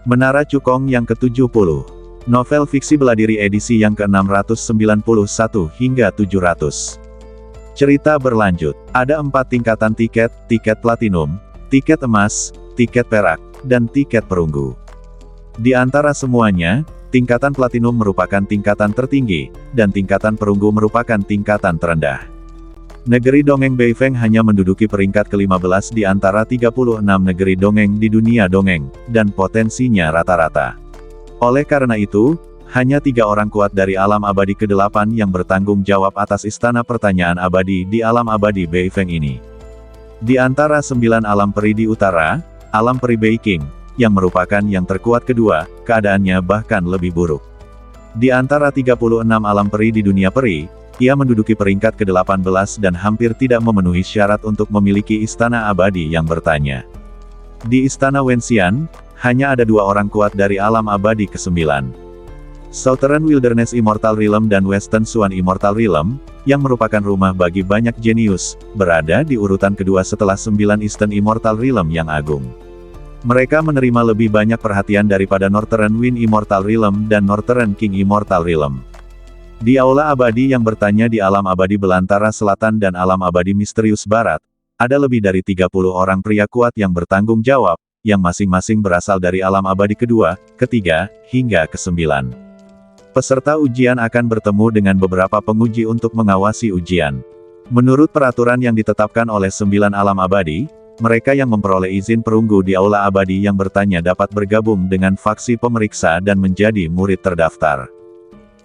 Menara Cukong yang ke-70. Novel fiksi bela diri edisi yang ke-691 hingga 700. Cerita berlanjut. Ada 4 tingkatan tiket: tiket platinum, tiket emas, tiket perak, dan tiket perunggu. Di antara semuanya, tingkatan platinum merupakan tingkatan tertinggi, dan tingkatan perunggu merupakan tingkatan terendah. Negeri Dongeng Beifeng hanya menduduki peringkat ke-15 di antara 36 negeri dongeng di dunia dongeng, dan potensinya rata-rata. Oleh karena itu, hanya 3 orang kuat dari alam abadi ke-8 yang bertanggung jawab atas istana pertanyaan abadi di alam abadi Beifeng ini. Di antara 9 alam peri di utara, alam peri Beiking, yang merupakan yang terkuat kedua, keadaannya bahkan lebih buruk. Di antara 36 alam peri di dunia peri, ia menduduki peringkat ke-18 dan hampir tidak memenuhi syarat untuk memiliki istana abadi yang bertanya. Di istana Wenxian, hanya ada 2 orang kuat dari alam abadi ke-9. Southern Wilderness Immortal Realm dan Western Swan Immortal Realm, yang merupakan rumah bagi banyak jenius, berada di urutan kedua setelah 9 Eastern Immortal Realm yang agung. Mereka menerima lebih banyak perhatian daripada Northern Wind Immortal Realm dan Northern King Immortal Realm. Di aula abadi yang bertanya di alam abadi belantara selatan dan alam abadi misterius barat, ada lebih dari 30 orang pria kuat yang bertanggung jawab, yang masing-masing berasal dari alam abadi kedua, ketiga, hingga ke-9. Peserta ujian akan bertemu dengan beberapa penguji untuk mengawasi ujian. Menurut peraturan yang ditetapkan oleh 9 alam abadi, mereka yang memperoleh izin perunggu di aula abadi yang bertanya dapat bergabung dengan faksi pemeriksa dan menjadi murid terdaftar.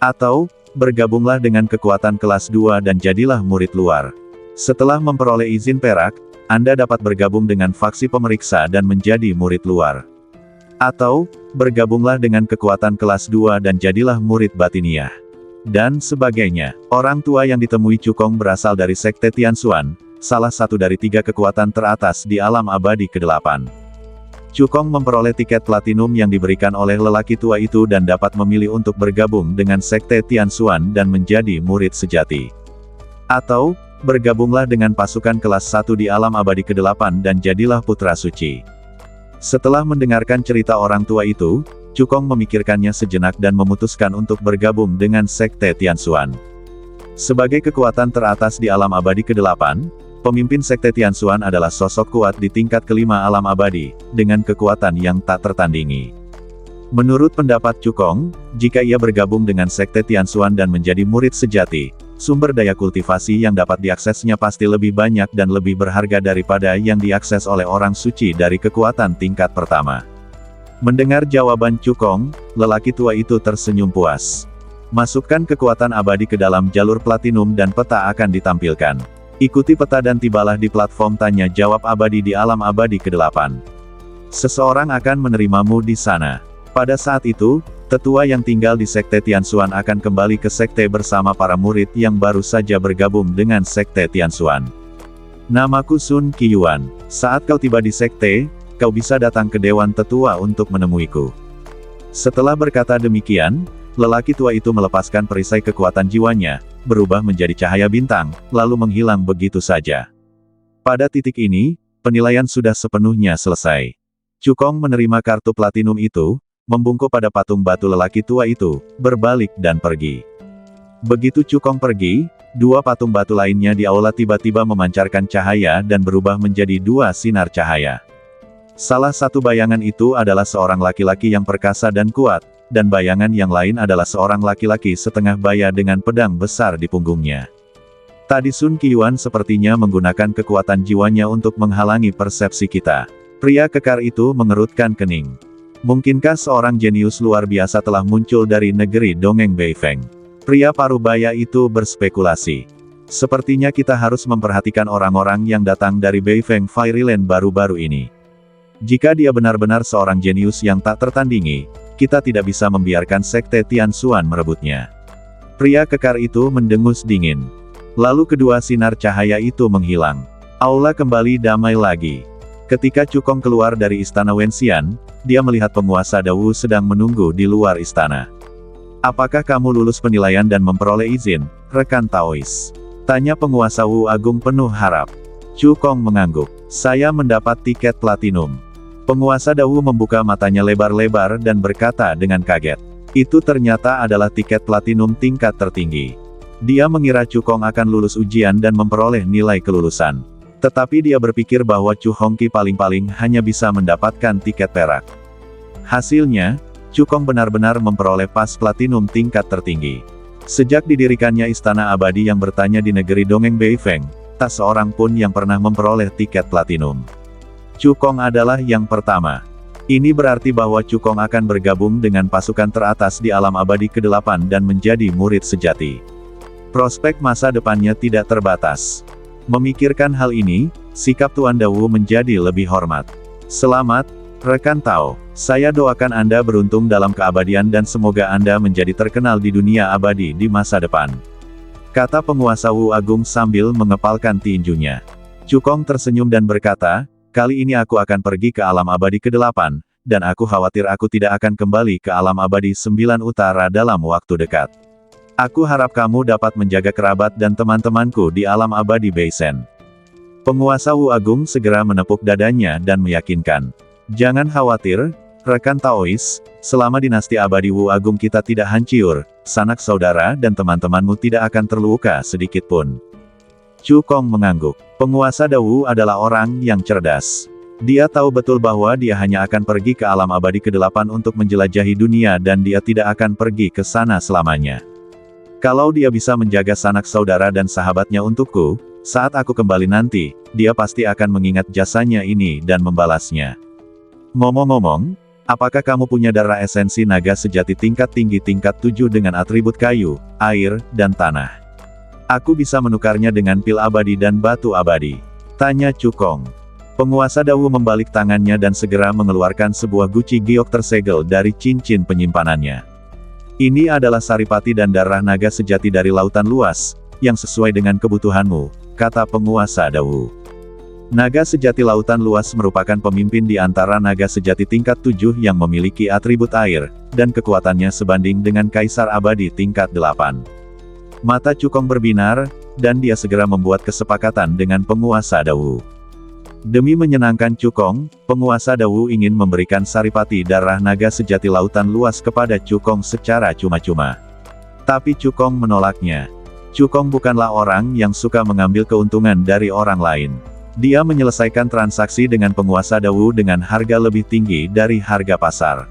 Atau, bergabunglah dengan kekuatan kelas 2 dan jadilah murid luar. Setelah memperoleh izin perak, Anda dapat bergabung dengan faksi pemeriksa dan menjadi murid luar. Atau, bergabunglah dengan kekuatan kelas 2 dan jadilah murid batiniah. Dan sebagainya. Orang tua yang ditemui Cukong berasal dari Sekte Tianxuan, salah satu dari 3 kekuatan teratas di alam abadi ke-8. Cukong memperoleh tiket platinum yang diberikan oleh lelaki tua itu dan dapat memilih untuk bergabung dengan Sekte Tianxuan dan menjadi murid sejati. Atau, bergabunglah dengan pasukan kelas 1 di alam abadi ke-8 dan jadilah putra suci. Setelah mendengarkan cerita orang tua itu, Cukong memikirkannya sejenak dan memutuskan untuk bergabung dengan Sekte Tianxuan. Sebagai kekuatan teratas di alam abadi ke-8, pemimpin Sekte Tianxuan adalah sosok kuat di tingkat ke-5 alam abadi, dengan kekuatan yang tak tertandingi. Menurut pendapat Cukong, jika ia bergabung dengan Sekte Tianxuan dan menjadi murid sejati, sumber daya kultivasi yang dapat diaksesnya pasti lebih banyak dan lebih berharga daripada yang diakses oleh orang suci dari kekuatan tingkat pertama. Mendengar jawaban Cukong, lelaki tua itu tersenyum puas. Masukkan kekuatan abadi ke dalam jalur platinum dan peta akan ditampilkan. Ikuti peta dan tibalah di platform tanya jawab abadi di alam abadi ke-8. Seseorang akan menerimamu di sana. Pada saat itu, tetua yang tinggal di Sekte Tianxuan akan kembali ke sekte bersama para murid yang baru saja bergabung dengan Sekte Tianxuan. Namaku Sun Qiyuan. Saat kau tiba di sekte, kau bisa datang ke Dewan Tetua untuk menemuiku. Setelah berkata demikian, lelaki tua itu melepaskan perisai kekuatan jiwanya, berubah menjadi cahaya bintang, lalu menghilang begitu saja. Pada titik ini, penilaian sudah sepenuhnya selesai. Cukong menerima kartu platinum itu, membungkuk pada patung batu lelaki tua itu, berbalik dan pergi. Begitu Cukong pergi, 2 patung batu lainnya di aula tiba-tiba memancarkan cahaya dan berubah menjadi 2 sinar cahaya. Salah satu bayangan itu adalah seorang laki-laki yang perkasa dan kuat, dan bayangan yang lain adalah seorang laki-laki setengah baya dengan pedang besar di punggungnya. Tadi Sun Qiyuan sepertinya menggunakan kekuatan jiwanya untuk menghalangi persepsi kita. Pria kekar itu mengerutkan kening. Mungkinkah seorang jenius luar biasa telah muncul dari negeri dongeng Beifeng? Pria paruh baya itu berspekulasi. Sepertinya kita harus memperhatikan orang-orang yang datang dari Beifeng Fairyland baru-baru ini. Jika dia benar-benar seorang jenius yang tak tertandingi, kita tidak bisa membiarkan Sekte Tianxuan merebutnya. Pria kekar itu mendengus dingin. Lalu kedua sinar cahaya itu menghilang. Aula kembali damai lagi. Ketika Cukong keluar dari istana Wenxian, dia melihat penguasa Dawu sedang menunggu di luar istana. Apakah kamu lulus penilaian dan memperoleh izin, rekan Taois? Tanya penguasa Wu Agung penuh harap. Cukong mengangguk. Saya mendapat tiket platinum. Penguasa Dawu membuka matanya lebar-lebar dan berkata dengan kaget. Itu ternyata adalah tiket platinum tingkat tertinggi. Dia mengira Cukong akan lulus ujian dan memperoleh nilai kelulusan. Tetapi dia berpikir bahwa Chu Hongqi paling-paling hanya bisa mendapatkan tiket perak. Hasilnya, Cukong benar-benar memperoleh pas platinum tingkat tertinggi. Sejak didirikannya Istana Abadi yang bertanya di negeri Dongeng Beifeng, tak seorang pun yang pernah memperoleh tiket platinum. Cukong adalah yang pertama. Ini berarti bahwa Cukong akan bergabung dengan pasukan teratas di alam abadi ke-8 dan menjadi murid sejati. Prospek masa depannya tidak terbatas. Memikirkan hal ini, sikap Tuan Dawu menjadi lebih hormat. Selamat, rekan Tao. Saya doakan Anda beruntung dalam keabadian dan semoga Anda menjadi terkenal di dunia abadi di masa depan. Kata penguasa Wu Agung sambil mengepalkan tinjunya. Cukong tersenyum dan berkata, kali ini aku akan pergi ke alam abadi ke-8, dan aku khawatir aku tidak akan kembali ke alam abadi 9 utara dalam waktu dekat. Aku harap kamu dapat menjaga kerabat dan teman-temanku di alam abadi Beisen. Penguasa Wu Agung segera menepuk dadanya dan meyakinkan. Jangan khawatir, rekan Taois, selama dinasti abadi Wu Agung kita tidak hancur, sanak saudara dan teman-temanmu tidak akan terluka sedikit pun. Cukong mengangguk. Penguasa Dawu adalah orang yang cerdas. Dia tahu betul bahwa dia hanya akan pergi ke alam abadi ke-8 untuk menjelajahi dunia dan dia tidak akan pergi ke sana selamanya. Kalau dia bisa menjaga sanak saudara dan sahabatnya untukku, saat aku kembali nanti, dia pasti akan mengingat jasanya ini dan membalasnya. Ngomong-ngomong, apakah kamu punya darah esensi naga sejati tingkat tinggi tingkat 7 dengan atribut kayu, air, dan tanah? Aku bisa menukarnya dengan pil abadi dan batu abadi. Tanya Cukong. Penguasa Dawu membalik tangannya dan segera mengeluarkan sebuah guci giok tersegel dari cincin penyimpanannya. Ini adalah saripati dan darah naga sejati dari lautan luas, yang sesuai dengan kebutuhanmu, kata penguasa Dawu. Naga sejati lautan luas merupakan pemimpin di antara naga sejati tingkat 7 yang memiliki atribut air, dan kekuatannya sebanding dengan kaisar abadi tingkat 8. Mata Cukong berbinar, dan dia segera membuat kesepakatan dengan penguasa Dawu. Demi menyenangkan Cukong, penguasa Dawu ingin memberikan saripati darah naga sejati lautan luas kepada Cukong secara cuma-cuma. Tapi Cukong menolaknya. Cukong bukanlah orang yang suka mengambil keuntungan dari orang lain. Dia menyelesaikan transaksi dengan penguasa Dawu dengan harga lebih tinggi dari harga pasar.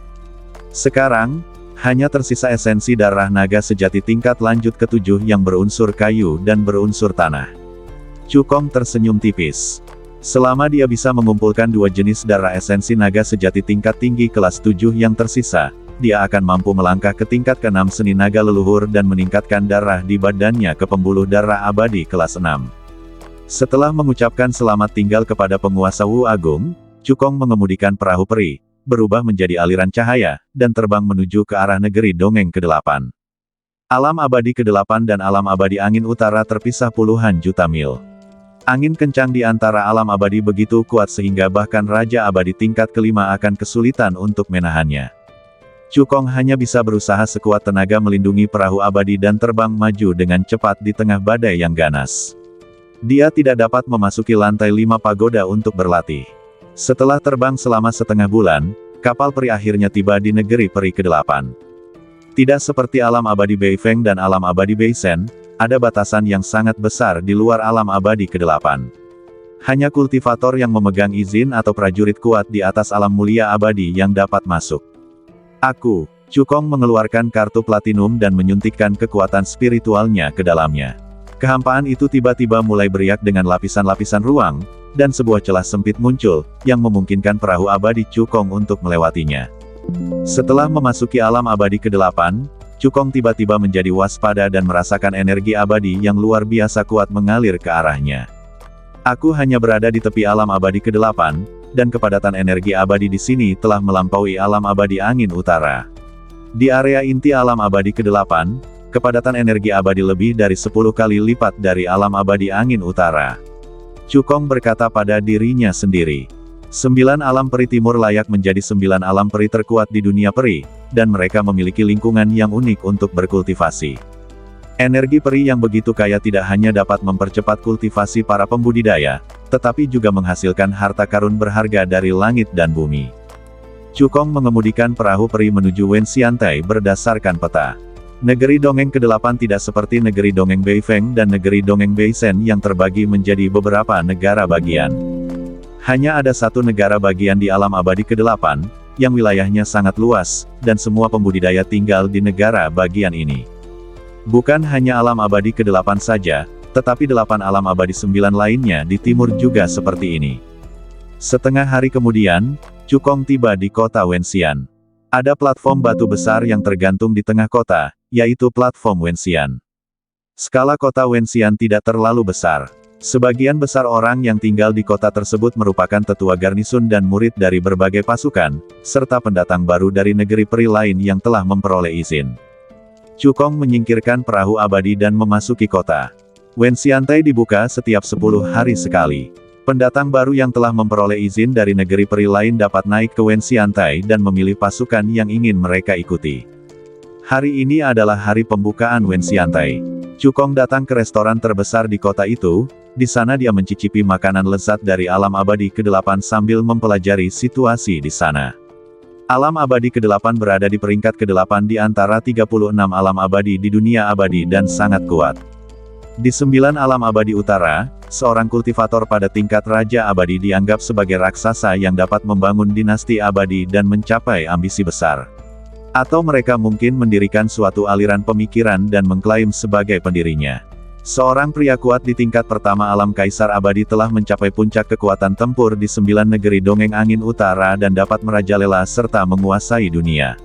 Sekarang, hanya tersisa esensi darah naga sejati tingkat lanjut ke-7 yang berunsur kayu dan berunsur tanah. Cukong tersenyum tipis. Selama dia bisa mengumpulkan dua jenis darah esensi naga sejati tingkat tinggi kelas 7 yang tersisa, dia akan mampu melangkah ke tingkat ke-6 seni naga leluhur dan meningkatkan darah di badannya ke pembuluh darah abadi kelas 6. Setelah mengucapkan selamat tinggal kepada penguasa Wu Agung, Cukong mengemudikan perahu peri, berubah menjadi aliran cahaya, dan terbang menuju ke arah negeri Dongeng ke-8. Alam abadi ke-8 dan alam abadi angin utara terpisah puluhan juta mil. Angin kencang di antara alam abadi begitu kuat sehingga bahkan Raja Abadi tingkat ke-5 akan kesulitan untuk menahannya. Cukong hanya bisa berusaha sekuat tenaga melindungi perahu abadi dan terbang maju dengan cepat di tengah badai yang ganas. Dia tidak dapat memasuki lantai 5 pagoda untuk berlatih. Setelah terbang selama setengah bulan, kapal peri akhirnya tiba di negeri peri ke-8. Tidak seperti alam abadi Beifeng dan alam abadi Beisen, ada batasan yang sangat besar di luar alam abadi ke-8. Hanya kultivator yang memegang izin atau prajurit kuat di atas alam mulia abadi yang dapat masuk. Cukong mengeluarkan kartu platinum dan menyuntikkan kekuatan spiritualnya ke dalamnya. Kehampaan itu tiba-tiba mulai beriak dengan lapisan-lapisan ruang, dan sebuah celah sempit muncul, yang memungkinkan perahu abadi Cukong untuk melewatinya. Setelah memasuki alam abadi ke-8, Cukong tiba-tiba menjadi waspada dan merasakan energi abadi yang luar biasa kuat mengalir ke arahnya. Aku hanya berada di tepi alam abadi ke-8, dan kepadatan energi abadi di sini telah melampaui alam abadi angin utara. Di area inti alam abadi ke-8, kepadatan energi abadi lebih dari 10 kali lipat dari alam abadi angin utara. Cukong berkata pada dirinya sendiri. 9 alam peri timur layak menjadi 9 alam peri terkuat di dunia peri, dan mereka memiliki lingkungan yang unik untuk berkultivasi. Energi peri yang begitu kaya tidak hanya dapat mempercepat kultivasi para pembudidaya, tetapi juga menghasilkan harta karun berharga dari langit dan bumi. Cukong mengemudikan perahu peri menuju Wenxiantai berdasarkan peta. Negeri dongeng ke-8 tidak seperti negeri dongeng Beifeng dan negeri dongeng Beisen yang terbagi menjadi beberapa negara bagian. Hanya ada satu negara bagian di alam abadi ke-8, yang wilayahnya sangat luas, dan semua pembudidaya tinggal di negara bagian ini. Bukan hanya alam abadi ke-8 saja, tetapi 8 alam abadi 9 lainnya di timur juga seperti ini. Setengah hari kemudian, Cukong tiba di kota Wenxian. Ada platform batu besar yang tergantung di tengah kota, yaitu platform Wenxian. Skala kota Wenxian tidak terlalu besar. Sebagian besar orang yang tinggal di kota tersebut merupakan tetua garnison dan murid dari berbagai pasukan, serta pendatang baru dari negeri peri lain yang telah memperoleh izin. Cukong menyingkirkan perahu abadi dan memasuki kota. Wenxiantai dibuka setiap 10 hari sekali. Pendatang baru yang telah memperoleh izin dari negeri peri lain dapat naik ke Wenxiantai dan memilih pasukan yang ingin mereka ikuti. Hari ini adalah hari pembukaan Wenxiantai. Cukong datang ke restoran terbesar di kota itu. Di sana dia mencicipi makanan lezat dari alam abadi ke-8 sambil mempelajari situasi di sana. Alam abadi ke-8 berada di peringkat ke-8 di antara 36 alam abadi di dunia abadi dan sangat kuat. Di 9 alam abadi utara, seorang kultivator pada tingkat raja abadi dianggap sebagai raksasa yang dapat membangun dinasti abadi dan mencapai ambisi besar. Atau mereka mungkin mendirikan suatu aliran pemikiran dan mengklaim sebagai pendirinya. Seorang pria kuat di tingkat pertama alam kaisar abadi telah mencapai puncak kekuatan tempur di 9 negeri dongeng angin utara dan dapat merajalela serta menguasai dunia.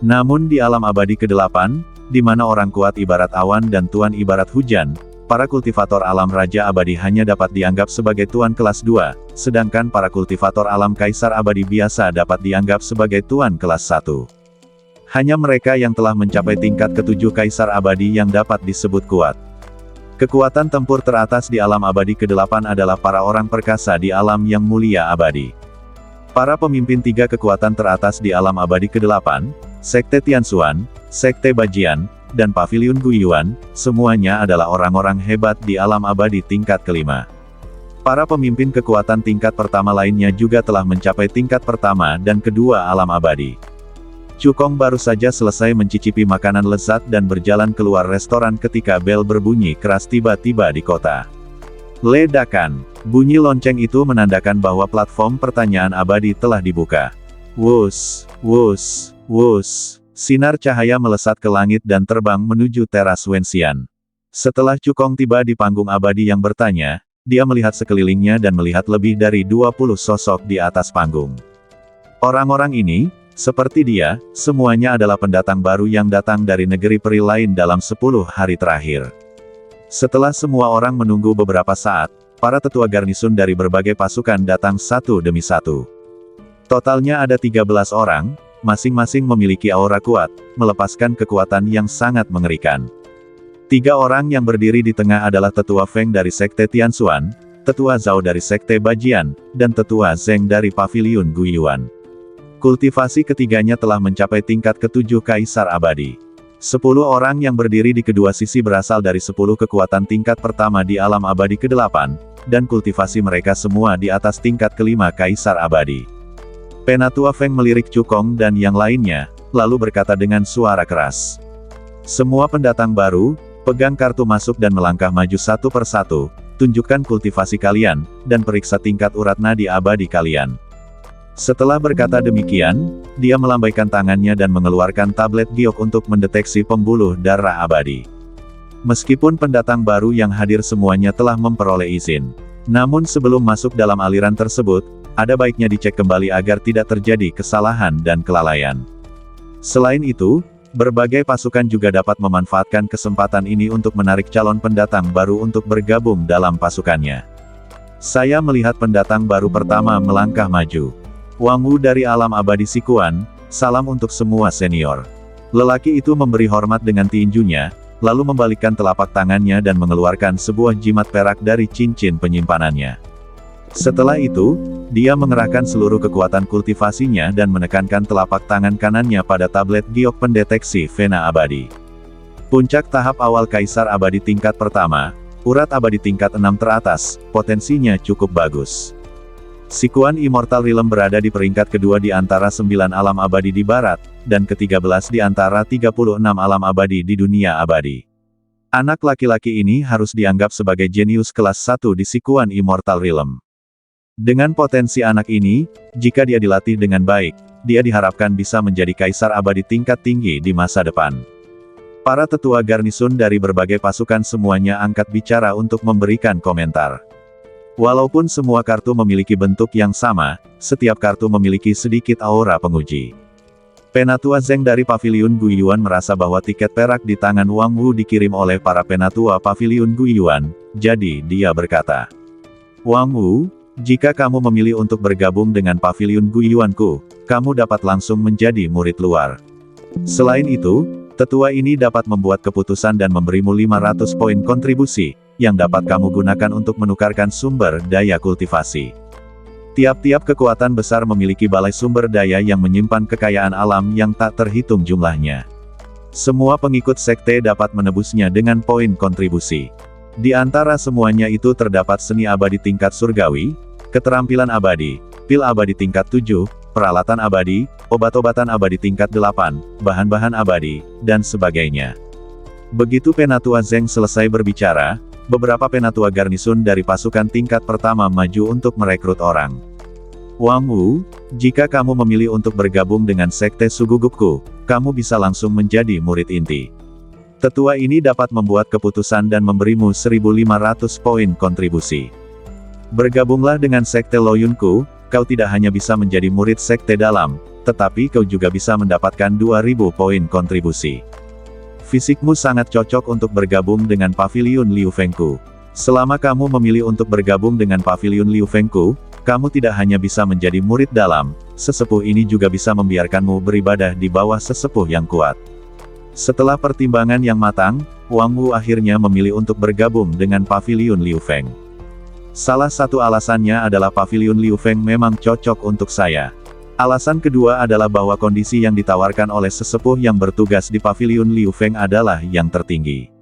Namun di alam abadi ke-8, di mana orang kuat ibarat awan dan tuan ibarat hujan, para kultivator alam raja abadi hanya dapat dianggap sebagai tuan kelas 2, sedangkan para kultivator alam kaisar abadi biasa dapat dianggap sebagai tuan kelas 1. Hanya mereka yang telah mencapai tingkat ke-7 kaisar abadi yang dapat disebut kuat. Kekuatan tempur teratas di alam abadi ke-8 adalah para orang perkasa di alam yang mulia abadi. Para pemimpin 3 kekuatan teratas di alam abadi ke-8, Sekte Tianxuan, Sekte Bajian, dan Paviliun Guiyuan, semuanya adalah orang-orang hebat di alam abadi tingkat ke-5. Para pemimpin kekuatan tingkat pertama lainnya juga telah mencapai tingkat pertama dan kedua alam abadi. Cukong baru saja selesai mencicipi makanan lezat dan berjalan keluar restoran ketika bel berbunyi keras tiba-tiba di kota. Ledakan. Bunyi lonceng itu menandakan bahwa platform pertanyaan abadi telah dibuka. Wus, wus, wus. Sinar cahaya melesat ke langit dan terbang menuju teras Wenxian. Setelah Cukong tiba di panggung abadi yang bertanya, dia melihat sekelilingnya dan melihat lebih dari 20 sosok di atas panggung. Orang-orang ini, seperti dia, semuanya adalah pendatang baru yang datang dari negeri peri lain dalam 10 hari terakhir. Setelah semua orang menunggu beberapa saat, para tetua garnison dari berbagai pasukan datang satu demi satu. Totalnya ada 13 orang, masing-masing memiliki aura kuat, melepaskan kekuatan yang sangat mengerikan. 3 orang yang berdiri di tengah adalah tetua Feng dari Sekte Tianxuan, tetua Zhao dari Sekte Bajian, dan tetua Zheng dari Paviliun Guiyuan. Kultivasi ketiganya telah mencapai tingkat ke-7 kaisar abadi. 10 orang yang berdiri di kedua sisi berasal dari 10 kekuatan tingkat pertama di alam abadi ke-8, dan kultivasi mereka semua di atas tingkat ke-5 kaisar abadi. Penatua Feng melirik Cukong dan yang lainnya, lalu berkata dengan suara keras. Semua pendatang baru, pegang kartu masuk dan melangkah maju satu persatu, tunjukkan kultivasi kalian, dan periksa tingkat urat nadi abadi kalian. Setelah berkata demikian, dia melambaikan tangannya dan mengeluarkan tablet giok untuk mendeteksi pembuluh darah abadi. Meskipun pendatang baru yang hadir semuanya telah memperoleh izin. Namun sebelum masuk dalam aliran tersebut, ada baiknya dicek kembali agar tidak terjadi kesalahan dan kelalaian. Selain itu, berbagai pasukan juga dapat memanfaatkan kesempatan ini untuk menarik calon pendatang baru untuk bergabung dalam pasukannya. Saya melihat pendatang baru pertama melangkah maju. Wang Wu dari alam abadi Sikuan, salam untuk semua senior. Lelaki itu memberi hormat dengan tinjunya, lalu membalikkan telapak tangannya dan mengeluarkan sebuah jimat perak dari cincin penyimpanannya. Setelah itu, dia mengerahkan seluruh kekuatan kultivasinya dan menekankan telapak tangan kanannya pada tablet giok pendeteksi vena abadi. Puncak tahap awal kaisar abadi tingkat pertama, Urat abadi tingkat 6 teratas, potensinya cukup bagus. Sichuan Immortal Realm berada di peringkat kedua di antara 9 alam abadi di barat, dan ke-13 di antara 36 alam abadi di dunia abadi. Anak laki-laki ini harus dianggap sebagai jenius kelas 1 di Sichuan Immortal Realm. Dengan potensi anak ini, jika dia dilatih dengan baik, dia diharapkan bisa menjadi kaisar abadi tingkat tinggi di masa depan. Para tetua garnisun dari berbagai pasukan semuanya angkat bicara untuk memberikan komentar. Walaupun semua kartu memiliki bentuk yang sama, setiap kartu memiliki sedikit aura penguji. Penatua Zeng dari Paviliun Guiyuan merasa bahwa tiket perak di tangan Wang Wu dikirim oleh para penatua Paviliun Guiyuan, jadi dia berkata, "Wang Wu, jika kamu memilih untuk bergabung dengan Paviliun Guiyuanku, kamu dapat langsung menjadi murid luar. Selain itu, tetua ini dapat membuat keputusan dan memberimu 500 poin kontribusi, yang dapat kamu gunakan untuk menukarkan sumber daya kultivasi. Tiap-tiap kekuatan besar memiliki balai sumber daya yang menyimpan kekayaan alam yang tak terhitung jumlahnya. Semua pengikut sekte dapat menebusnya dengan poin kontribusi. Di antara semuanya itu terdapat seni abadi tingkat surgawi, keterampilan abadi, pil abadi tingkat 7, peralatan abadi, obat-obatan abadi tingkat 8, bahan-bahan abadi, dan sebagainya." Begitu Penatua Zeng selesai berbicara, beberapa penatua garnisun dari pasukan tingkat pertama maju untuk merekrut orang. "Wang Wu, jika kamu memilih untuk bergabung dengan sekte Sugugupku, kamu bisa langsung menjadi murid inti. Tetua ini dapat membuat keputusan dan memberimu 1.500 poin kontribusi. Bergabunglah dengan sekte Loyunku, kau tidak hanya bisa menjadi murid sekte dalam, tetapi kau juga bisa mendapatkan 2.000 poin kontribusi. Fisikmu sangat cocok untuk bergabung dengan Paviliun Liu Fengku. Selama kamu memilih untuk bergabung dengan Paviliun Liu Fengku, kamu tidak hanya bisa menjadi murid dalam, sesepuh ini juga bisa membiarkanmu beribadah di bawah sesepuh yang kuat." Setelah pertimbangan yang matang, Wang Wu akhirnya memilih untuk bergabung dengan Paviliun Liu Feng. "Salah satu alasannya adalah Paviliun Liu Feng memang cocok untuk saya. Alasan kedua adalah bahwa kondisi yang ditawarkan oleh sesepuh yang bertugas di Paviliun Liu Feng adalah yang tertinggi.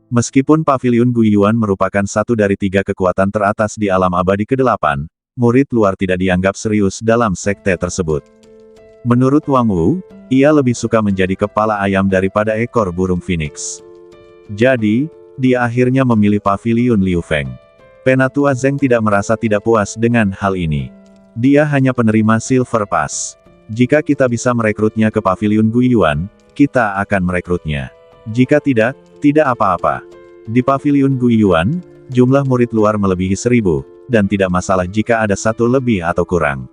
Meskipun Paviliun Guiyuan merupakan satu dari 3 kekuatan teratas di alam abadi ke-8, murid luar tidak dianggap serius dalam sekte tersebut. Menurut Wang Wu, ia lebih suka menjadi kepala ayam daripada ekor burung phoenix. Jadi, dia akhirnya memilih Paviliun Liu Feng. Penatua Zeng tidak merasa tidak puas dengan hal ini. Dia hanya penerima Silver Pass. Jika kita bisa merekrutnya ke Paviliun Guiyuan, kita akan merekrutnya. Jika tidak, tidak apa-apa. Di Paviliun Guiyuan, jumlah murid luar melebihi 1.000, dan tidak masalah jika ada satu lebih atau kurang.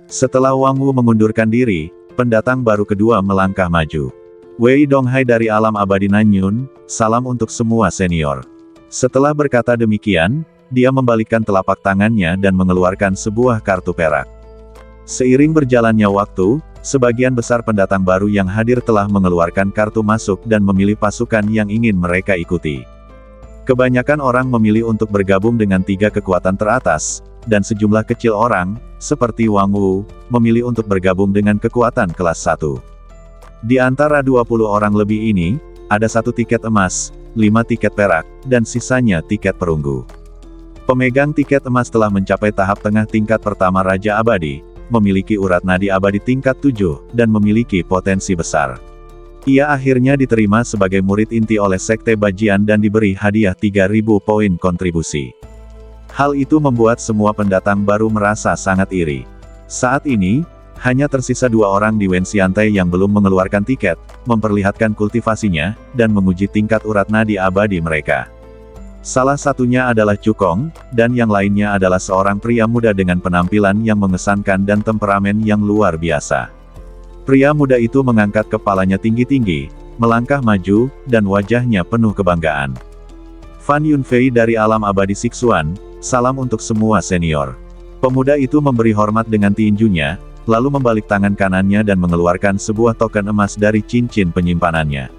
Setelah Wang Wu mengundurkan diri, pendatang baru kedua melangkah maju. "Wei Donghai dari alam abadi Nanyun, salam untuk semua senior." Setelah berkata demikian, dia membalikkan telapak tangannya dan mengeluarkan sebuah kartu perak. Seiring berjalannya waktu, sebagian besar pendatang baru yang hadir telah mengeluarkan kartu masuk dan memilih pasukan yang ingin mereka ikuti. Kebanyakan orang memilih untuk bergabung dengan 3 kekuatan teratas, dan sejumlah kecil orang, seperti Wang Wu, memilih untuk bergabung dengan kekuatan kelas 1. Di antara 20 orang lebih ini, ada 1 tiket emas, 5 tiket perak, dan sisanya tiket perunggu. Pemegang tiket emas telah mencapai tahap tengah tingkat pertama Raja Abadi, memiliki urat nadi abadi tingkat 7, dan memiliki potensi besar. Ia akhirnya diterima sebagai murid inti oleh Sekte Bajian dan diberi hadiah 3.000 poin kontribusi. Hal itu membuat semua pendatang baru merasa sangat iri. Saat ini, hanya tersisa 2 orang di Wenxiantai yang belum mengeluarkan tiket, memperlihatkan kultivasinya, dan menguji tingkat urat nadi abadi mereka. Salah satunya adalah Cukong, dan yang lainnya adalah seorang pria muda dengan penampilan yang mengesankan dan temperamen yang luar biasa. Pria muda itu mengangkat kepalanya tinggi-tinggi, melangkah maju, dan wajahnya penuh kebanggaan. "Fan Yunfei dari alam abadi Sichuan, salam untuk semua senior." Pemuda itu memberi hormat dengan tinjunya, lalu membalik tangan kanannya dan mengeluarkan sebuah token emas dari cincin penyimpanannya.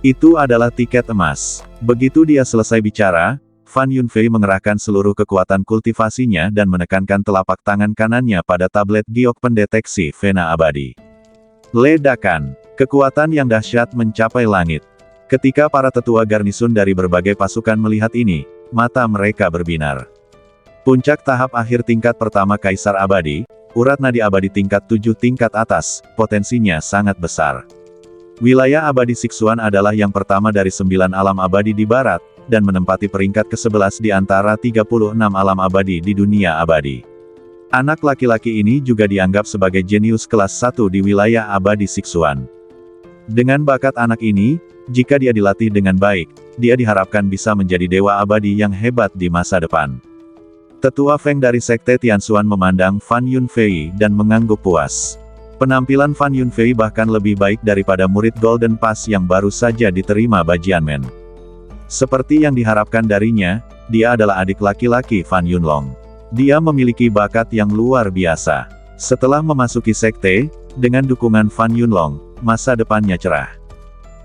Itu adalah tiket emas. Begitu dia selesai bicara, Fan Yunfei mengerahkan seluruh kekuatan kultivasinya dan menekankan telapak tangan kanannya pada tablet giok pendeteksi vena abadi. Ledakan. Kekuatan yang dahsyat mencapai langit. Ketika para tetua garnisun dari berbagai pasukan melihat ini, mata mereka berbinar. Puncak tahap akhir tingkat pertama Kaisar Abadi, urat nadi abadi tingkat 7 tingkat atas, potensinya sangat besar. Wilayah abadi Siksuan adalah yang pertama dari 9 alam abadi di barat, dan menempati peringkat ke-11 di antara 36 alam abadi di dunia abadi. Anak laki-laki ini juga dianggap sebagai jenius kelas 1 di wilayah abadi Siksuan. Dengan bakat anak ini, jika dia dilatih dengan baik, dia diharapkan bisa menjadi dewa abadi yang hebat di masa depan. Tetua Feng dari Sekte Tianxuan memandang Fan Yunfei dan mengangguk puas. Penampilan Fan Yunfei bahkan lebih baik daripada murid Golden Pass yang baru saja diterima Bajianmen. Seperti yang diharapkan darinya, dia adalah adik laki-laki Fan Yunlong. Dia memiliki bakat yang luar biasa. Setelah memasuki sekte, dengan dukungan Fan Yunlong, masa depannya cerah.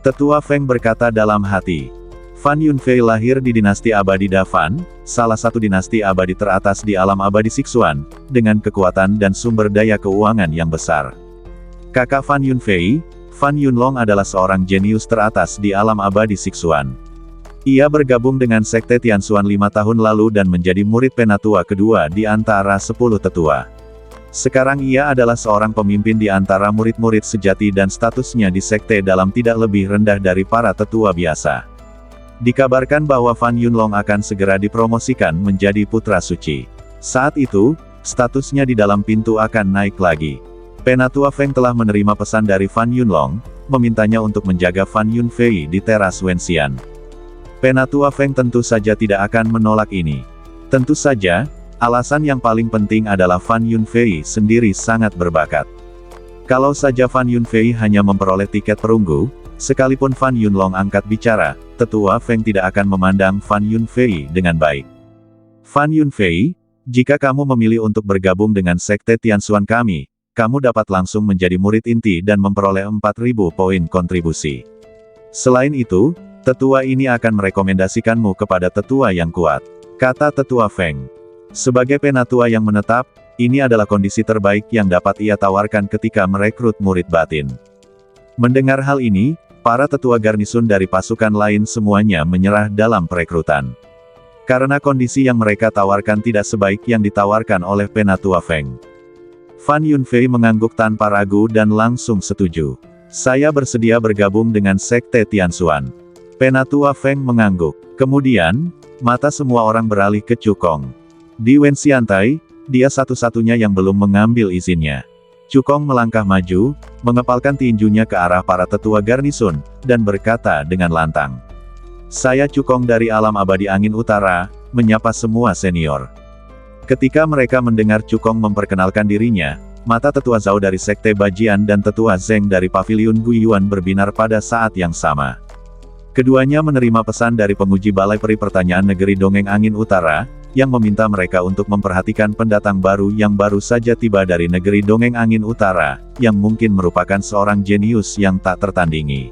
Tetua Feng berkata dalam hati, Fan Yunfei lahir di dinasti abadi Dafan, salah satu dinasti abadi teratas di alam abadi Siksuan, dengan kekuatan dan sumber daya keuangan yang besar. Kakak Fan Yunfei, Fan Yunlong adalah seorang jenius teratas di alam abadi Siksuan. Ia bergabung dengan Sekte Tianxuan 5 tahun lalu dan menjadi murid penatua kedua di antara 10 tetua. Sekarang ia adalah seorang pemimpin di antara murid-murid sejati dan statusnya di sekte dalam tidak lebih rendah dari para tetua biasa. Dikabarkan bahwa Fan Yunlong akan segera dipromosikan menjadi putra suci. Saat itu, statusnya di dalam pintu akan naik lagi. Penatua Feng telah menerima pesan dari Fan Yunlong, memintanya untuk menjaga Fan Yunfei di teras Wenxian. Penatua Feng tentu saja tidak akan menolak ini. Tentu saja, alasan yang paling penting adalah Fan Yunfei sendiri sangat berbakat. Kalau saja Fan Yunfei hanya memperoleh tiket perunggu, sekalipun Fan Yunlong angkat bicara, Tetua Feng tidak akan memandang Fan Yunfei dengan baik. Fan Yunfei, jika kamu memilih untuk bergabung dengan Sekte Tianxuan kami, kamu dapat langsung menjadi murid inti dan memperoleh 4.000 poin kontribusi. Selain itu, tetua ini akan merekomendasikanmu kepada tetua yang kuat, kata Tetua Feng. Sebagai penatua yang menetap, ini adalah kondisi terbaik yang dapat ia tawarkan ketika merekrut murid batin. Mendengar hal ini, para tetua garnisun dari pasukan lain semuanya menyerah dalam perekrutan. Karena kondisi yang mereka tawarkan tidak sebaik yang ditawarkan oleh Penatua Feng. Fan Yunfei mengangguk tanpa ragu dan langsung setuju. Saya bersedia bergabung dengan Sekte Tianxuan. Penatua Feng mengangguk. Kemudian, mata semua orang beralih ke Cukong. Di Wenxiantai, dia satu-satunya yang belum mengambil izinnya. Cukong melangkah maju, mengepalkan tinjunya ke arah para tetua garnisun, dan berkata dengan lantang. Saya Cukong dari alam abadi angin utara, menyapa semua senior. Ketika mereka mendengar Cukong memperkenalkan dirinya, mata tetua Zhao dari Sekte Bajian dan tetua Zeng dari Paviliun Guiyuan berbinar pada saat yang sama. Keduanya menerima pesan dari penguji Balai Peri Pertanyaan Negeri Dongeng Angin Utara, yang meminta mereka untuk memperhatikan pendatang baru yang baru saja tiba dari Negeri Dongeng Angin Utara, yang mungkin merupakan seorang jenius yang tak tertandingi.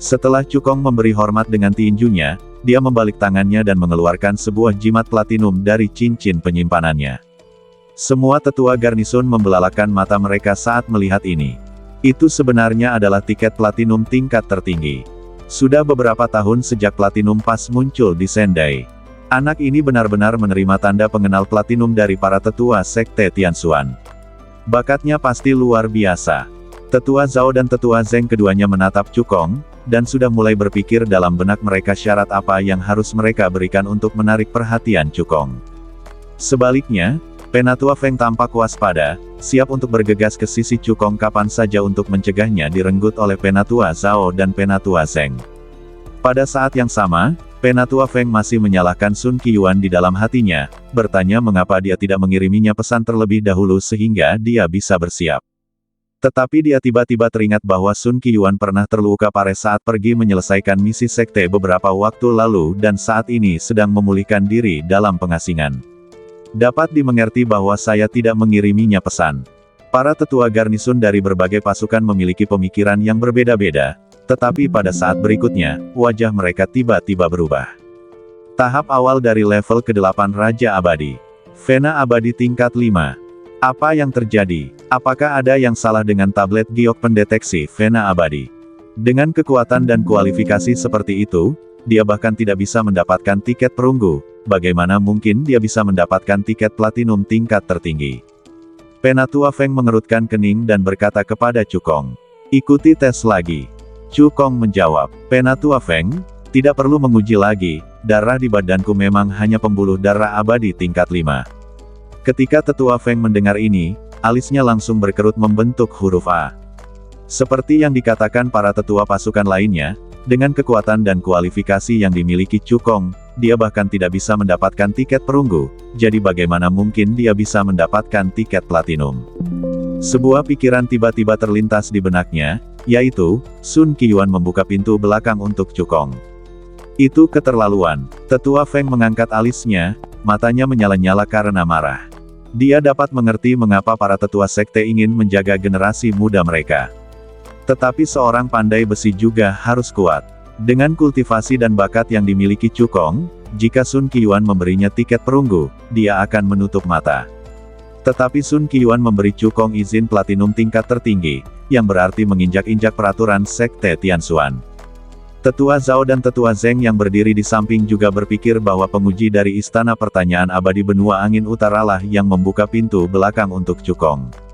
Setelah Cukong memberi hormat dengan tinjunya, dia membalik tangannya dan mengeluarkan sebuah jimat platinum dari cincin penyimpanannya. Semua tetua garnisun membelalakan mata mereka saat melihat ini. Itu sebenarnya adalah tiket platinum tingkat tertinggi. Sudah beberapa tahun sejak Platinum Pass muncul di Sendai. Anak ini benar-benar menerima tanda pengenal platinum dari para tetua Sekte Tianxuan. Bakatnya pasti luar biasa. Tetua Zhao dan tetua Zeng keduanya menatap Cukong, dan sudah mulai berpikir dalam benak mereka syarat apa yang harus mereka berikan untuk menarik perhatian Cukong. Sebaliknya, Penatua Feng tampak waspada, siap untuk bergegas ke sisi Cukong kapan saja untuk mencegahnya direnggut oleh Penatua Zhao dan Penatua Zeng. Pada saat yang sama, Penatua Feng masih menyalahkan Sun Qiuan di dalam hatinya, bertanya mengapa dia tidak mengiriminya pesan terlebih dahulu sehingga dia bisa bersiap. Tetapi dia tiba-tiba teringat bahwa Sun Qiuan pernah terluka parah saat pergi menyelesaikan misi sekte beberapa waktu lalu dan saat ini sedang memulihkan diri dalam pengasingan. Dapat dimengerti bahwa saya tidak mengiriminya pesan. Para tetua garnisun dari berbagai pasukan memiliki pemikiran yang berbeda-beda, tetapi pada saat berikutnya, wajah mereka tiba-tiba berubah. Tahap awal dari level ke-8 Raja Abadi. Vena Abadi tingkat 5. Apa yang terjadi? Apakah ada yang salah dengan tablet giok pendeteksi Vena Abadi? Dengan kekuatan dan kualifikasi seperti itu, dia bahkan tidak bisa mendapatkan tiket perunggu. Bagaimana mungkin dia bisa mendapatkan tiket platinum tingkat tertinggi? Penatua Feng mengerutkan kening dan berkata kepada Cukong, "Ikuti tes lagi." Cukong menjawab, "Penatua Feng, tidak perlu menguji lagi, darah di badanku memang hanya pembuluh darah abadi tingkat 5. Ketika Tetua Feng mendengar ini, alisnya langsung berkerut membentuk huruf A. Seperti yang dikatakan para tetua pasukan lainnya, dengan kekuatan dan kualifikasi yang dimiliki Cukong, dia bahkan tidak bisa mendapatkan tiket perunggu, jadi bagaimana mungkin dia bisa mendapatkan tiket platinum? Sebuah pikiran tiba-tiba terlintas di benaknya, yaitu, Sun Qiuan membuka pintu belakang untuk Cukong. Itu keterlaluan. Tetua Feng mengangkat alisnya, matanya menyala-nyala karena marah. Dia dapat mengerti mengapa para tetua sekte ingin menjaga generasi muda mereka. Tetapi seorang pandai besi juga harus kuat. Dengan kultivasi dan bakat yang dimiliki Cukong, jika Sun Qiuan memberinya tiket perunggu, dia akan menutup mata. Tetapi Sun Qiuan memberi Cukong izin platinum tingkat tertinggi, yang berarti menginjak-injak peraturan sekte Tianxuan. Tetua Zhao dan Tetua Zeng yang berdiri di samping juga berpikir bahwa penguji dari Istana Pertanyaan Abadi Benua Angin Utaralah yang membuka pintu belakang untuk Cukong.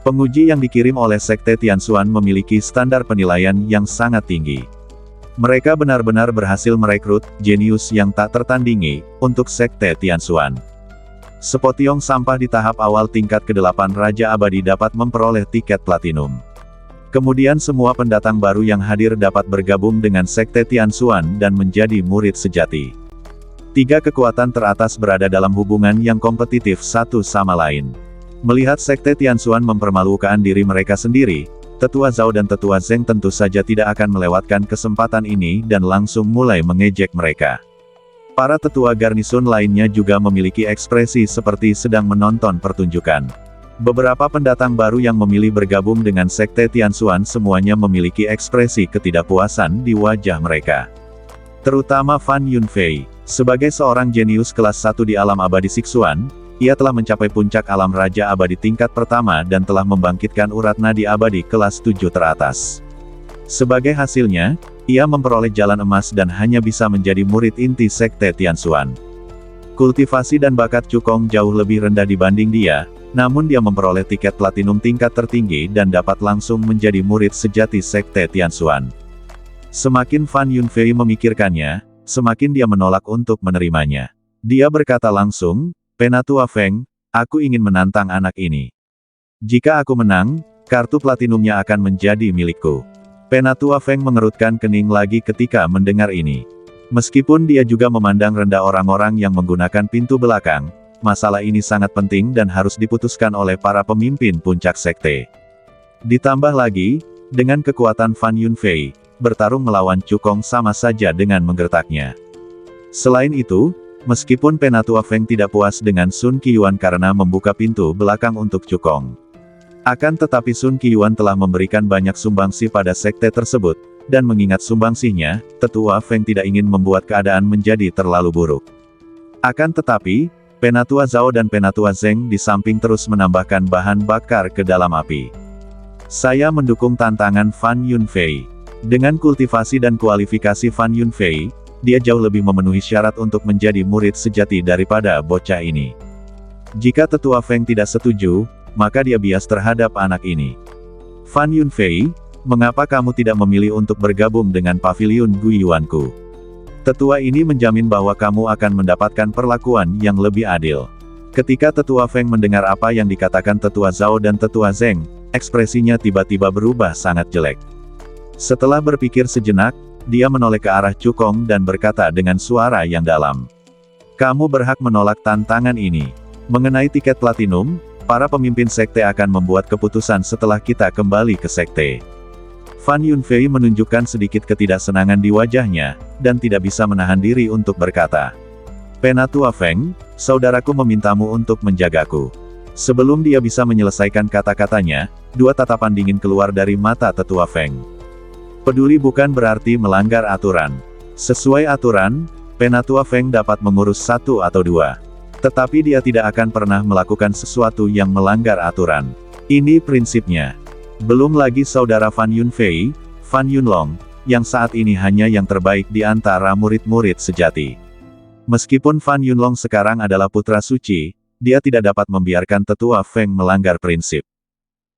Penguji yang dikirim oleh Sekte Tianxuan memiliki standar penilaian yang sangat tinggi. Mereka benar-benar berhasil merekrut jenius yang tak tertandingi untuk Sekte Tianxuan. Sepotiong sampah di tahap awal tingkat ke-8 Raja Abadi dapat memperoleh tiket platinum. Kemudian semua pendatang baru yang hadir dapat bergabung dengan Sekte Tianxuan dan menjadi murid sejati. Tiga kekuatan teratas berada dalam hubungan yang kompetitif satu sama lain. Melihat Sekte Tianxuan mempermalukan diri mereka sendiri, Tetua Zhao dan Tetua Zeng tentu saja tidak akan melewatkan kesempatan ini dan langsung mulai mengejek mereka. Para tetua garnison lainnya juga memiliki ekspresi seperti sedang menonton pertunjukan. Beberapa pendatang baru yang memilih bergabung dengan Sekte Tianxuan semuanya memiliki ekspresi ketidakpuasan di wajah mereka. Terutama Fan Yunfei, sebagai seorang jenius kelas 1 di alam abadi Sichuan, ia telah mencapai puncak alam Raja Abadi tingkat pertama dan telah membangkitkan urat nadi abadi kelas 7 teratas. Sebagai hasilnya, ia memperoleh jalan emas dan hanya bisa menjadi murid inti Sekte Tianxuan. Kultivasi dan bakat Cukong jauh lebih rendah dibanding dia, namun dia memperoleh tiket platinum tingkat tertinggi dan dapat langsung menjadi murid sejati Sekte Tianxuan. Semakin Fan Yunfei memikirkannya, semakin dia menolak untuk menerimanya. Dia berkata langsung, "Penatua Feng, aku ingin menantang anak ini. Jika aku menang, kartu platinumnya akan menjadi milikku." Penatua Feng mengerutkan kening lagi ketika mendengar ini. Meskipun dia juga memandang rendah orang-orang yang menggunakan pintu belakang, masalah ini sangat penting dan harus diputuskan oleh para pemimpin puncak sekte. Ditambah lagi, dengan kekuatan Fan Yunfei, bertarung melawan Cukong sama saja dengan menggertaknya. Selain itu, meskipun Penatua Feng tidak puas dengan Sun Qiuan karena membuka pintu belakang untuk Cukong. Akan tetapi Sun Qiuan telah memberikan banyak sumbangsi pada sekte tersebut, dan mengingat sumbangsinya, Tetua Feng tidak ingin membuat keadaan menjadi terlalu buruk. Akan tetapi, Penatua Zhao dan Penatua Zeng di samping terus menambahkan bahan bakar ke dalam api. Saya mendukung tantangan Fan Yunfei. Dengan kultivasi dan kualifikasi Fan Yunfei, dia jauh lebih memenuhi syarat untuk menjadi murid sejati daripada bocah ini. Jika Tetua Feng tidak setuju, maka dia bias terhadap anak ini. Fan Yunfei, mengapa kamu tidak memilih untuk bergabung dengan pavilion Guiyuanku? Tetua ini menjamin bahwa kamu akan mendapatkan perlakuan yang lebih adil. Ketika Tetua Feng mendengar apa yang dikatakan Tetua Zhao dan Tetua Zeng, ekspresinya tiba-tiba berubah sangat jelek. Setelah berpikir sejenak, dia menoleh ke arah Cukong dan berkata dengan suara yang dalam. "Kamu berhak menolak tantangan ini. Mengenai tiket platinum, para pemimpin sekte akan membuat keputusan setelah kita kembali ke sekte." Fan Yunfei menunjukkan sedikit ketidaksenangan di wajahnya, dan tidak bisa menahan diri untuk berkata, "Penatua Feng, saudaraku memintamu untuk menjagaku." Sebelum dia bisa menyelesaikan kata-katanya, dua tatapan dingin keluar dari mata Tetua Feng. Peduli bukan berarti melanggar aturan. Sesuai aturan, Penatua Feng dapat mengurus satu atau dua. Tetapi dia tidak akan pernah melakukan sesuatu yang melanggar aturan. Ini prinsipnya. Belum lagi saudara Fan Yunfei, Fan Yunlong, yang saat ini hanya yang terbaik di antara murid-murid sejati. Meskipun Fan Yunlong sekarang adalah putra suci, dia tidak dapat membiarkan Tetua Feng melanggar prinsip.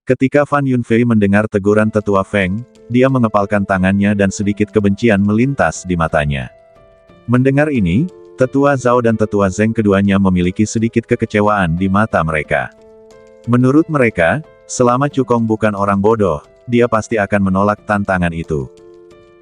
Ketika Fan Yunfei mendengar teguran Tetua Feng, dia mengepalkan tangannya dan sedikit kebencian melintas di matanya. Mendengar ini, Tetua Zhao dan Tetua Zeng keduanya memiliki sedikit kekecewaan di mata mereka. Menurut mereka, selama Cukong bukan orang bodoh, dia pasti akan menolak tantangan itu.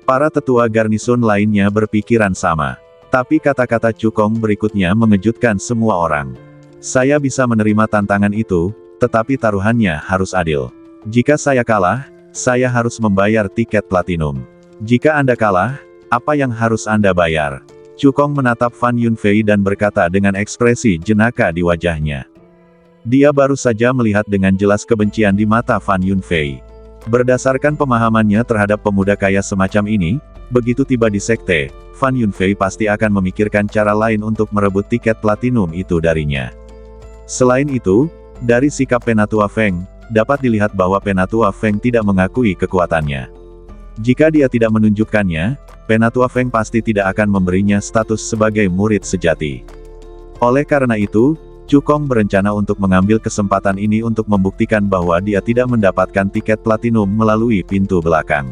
Para tetua garnison lainnya berpikiran sama. Tapi kata-kata Cukong berikutnya mengejutkan semua orang. Saya bisa menerima tantangan itu, tetapi taruhannya harus adil. Jika saya kalah, saya harus membayar tiket platinum. Jika Anda kalah, apa yang harus Anda bayar? Cukong menatap Fan Yunfei dan berkata dengan ekspresi jenaka di wajahnya. Dia baru saja melihat dengan jelas kebencian di mata Fan Yunfei. Berdasarkan pemahamannya terhadap pemuda kaya semacam ini, begitu tiba di sekte, Fan Yunfei pasti akan memikirkan cara lain untuk merebut tiket platinum itu darinya. Selain itu, dari sikap Penatua Feng, dapat dilihat bahwa Penatua Feng tidak mengakui kekuatannya. Jika dia tidak menunjukkannya, Penatua Feng pasti tidak akan memberinya status sebagai murid sejati. Oleh karena itu, Cukong berencana untuk mengambil kesempatan ini untuk membuktikan bahwa dia tidak mendapatkan tiket platinum melalui pintu belakang.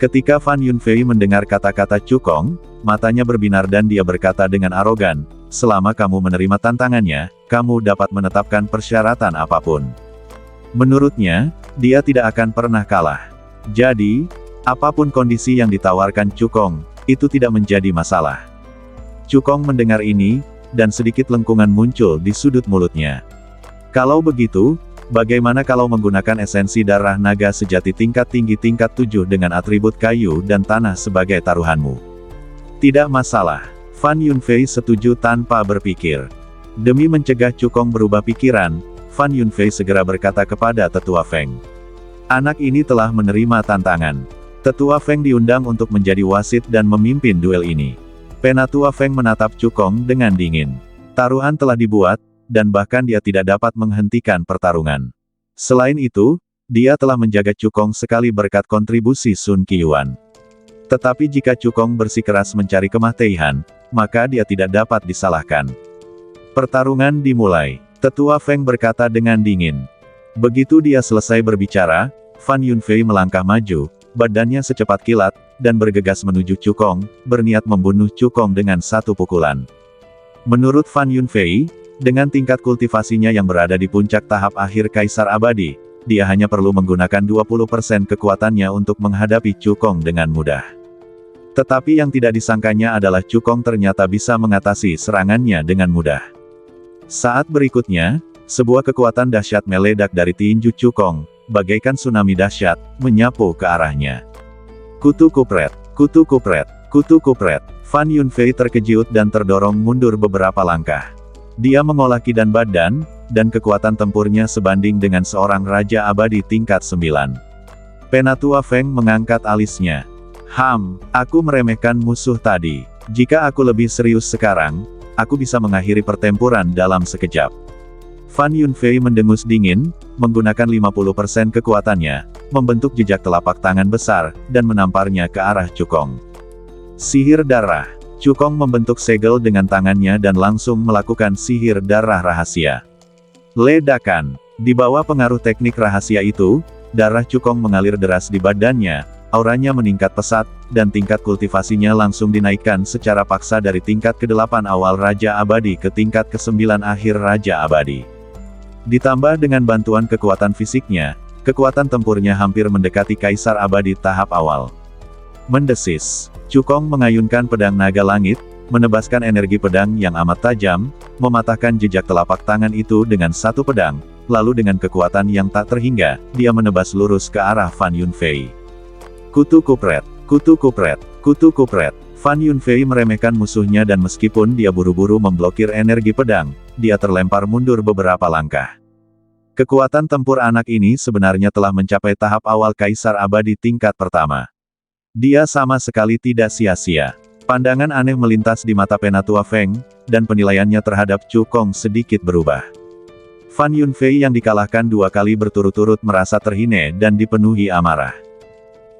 Ketika Fan Yunfei mendengar kata-kata Cukong, matanya berbinar dan dia berkata dengan arogan, "Selama kamu menerima tantangannya, kamu dapat menetapkan persyaratan apapun." Menurutnya, dia tidak akan pernah kalah. Jadi, apapun kondisi yang ditawarkan Cukong, itu tidak menjadi masalah. Cukong mendengar ini, dan sedikit lengkungan muncul di sudut mulutnya. Kalau begitu, bagaimana kalau menggunakan esensi darah naga sejati tingkat tinggi tingkat 7 dengan atribut kayu dan tanah sebagai taruhanmu? Tidak masalah. Fan Yunfei setuju tanpa berpikir. Demi mencegah Cukong berubah pikiran, Fan Yunfei segera berkata kepada Tetua Feng. Anak ini telah menerima tantangan. Tetua Feng diundang untuk menjadi wasit dan memimpin duel ini. Penatua Feng menatap Cukong dengan dingin. Taruhan telah dibuat, dan bahkan dia tidak dapat menghentikan pertarungan. Selain itu, dia telah menjaga Cukong sekali berkat kontribusi Sun Qiuan. Tetapi jika Cukong bersikeras mencari kematian, maka dia tidak dapat disalahkan. Pertarungan dimulai. Tetua Feng berkata dengan dingin. Begitu dia selesai berbicara, Fan Yunfei melangkah maju, badannya secepat kilat, dan bergegas menuju Cukong, berniat membunuh Cukong dengan satu pukulan. Menurut Fan Yunfei, dengan tingkat kultivasinya yang berada di puncak tahap akhir Kaisar Abadi, dia hanya perlu menggunakan 20% kekuatannya untuk menghadapi Cukong dengan mudah. Tetapi yang tidak disangkanya adalah Cukong ternyata bisa mengatasi serangannya dengan mudah. Saat berikutnya, sebuah kekuatan dahsyat meledak dari tinju Cukong, bagaikan tsunami dahsyat, menyapu ke arahnya. Kutu kupret, kutu kupret, kutu kupret. Fan Yunfei terkejut dan terdorong mundur beberapa langkah. Dia mengolah kidan badan, dan kekuatan tempurnya sebanding dengan seorang Raja Abadi tingkat 9. Penatua Feng mengangkat alisnya. Aku meremehkan musuh tadi. Jika aku lebih serius sekarang, aku bisa mengakhiri pertempuran dalam sekejap. Fan Yunfei mendengus dingin, menggunakan 50% kekuatannya, membentuk jejak telapak tangan besar, dan menamparnya ke arah Cukong. Sihir darah. Cukong membentuk segel dengan tangannya dan langsung melakukan sihir darah rahasia. Ledakan. Di bawah pengaruh teknik rahasia itu, darah Cukong mengalir deras di badannya, auranya meningkat pesat, dan tingkat kultivasinya langsung dinaikkan secara paksa dari tingkat ke-8 awal Raja Abadi ke tingkat ke-9 akhir Raja Abadi. Ditambah dengan bantuan kekuatan fisiknya, kekuatan tempurnya hampir mendekati Kaisar Abadi tahap awal. Mendesis. Cukong mengayunkan pedang naga langit, menebaskan energi pedang yang amat tajam, mematahkan jejak telapak tangan itu dengan satu pedang, lalu dengan kekuatan yang tak terhingga, dia menebas lurus ke arah Fan Yunfei. Kutu kupret, kutu kupret, kutu kupret. Fan Yunfei meremehkan musuhnya dan meskipun dia buru-buru memblokir energi pedang, dia terlempar mundur beberapa langkah. Kekuatan tempur anak ini sebenarnya telah mencapai tahap awal Kaisar Abadi tingkat pertama. Dia sama sekali tidak sia-sia. Pandangan aneh melintas di mata Penatua Feng, dan penilaiannya terhadap Cukong sedikit berubah. Fan Yunfei yang dikalahkan 2 kali berturut-turut merasa terhina dan dipenuhi amarah.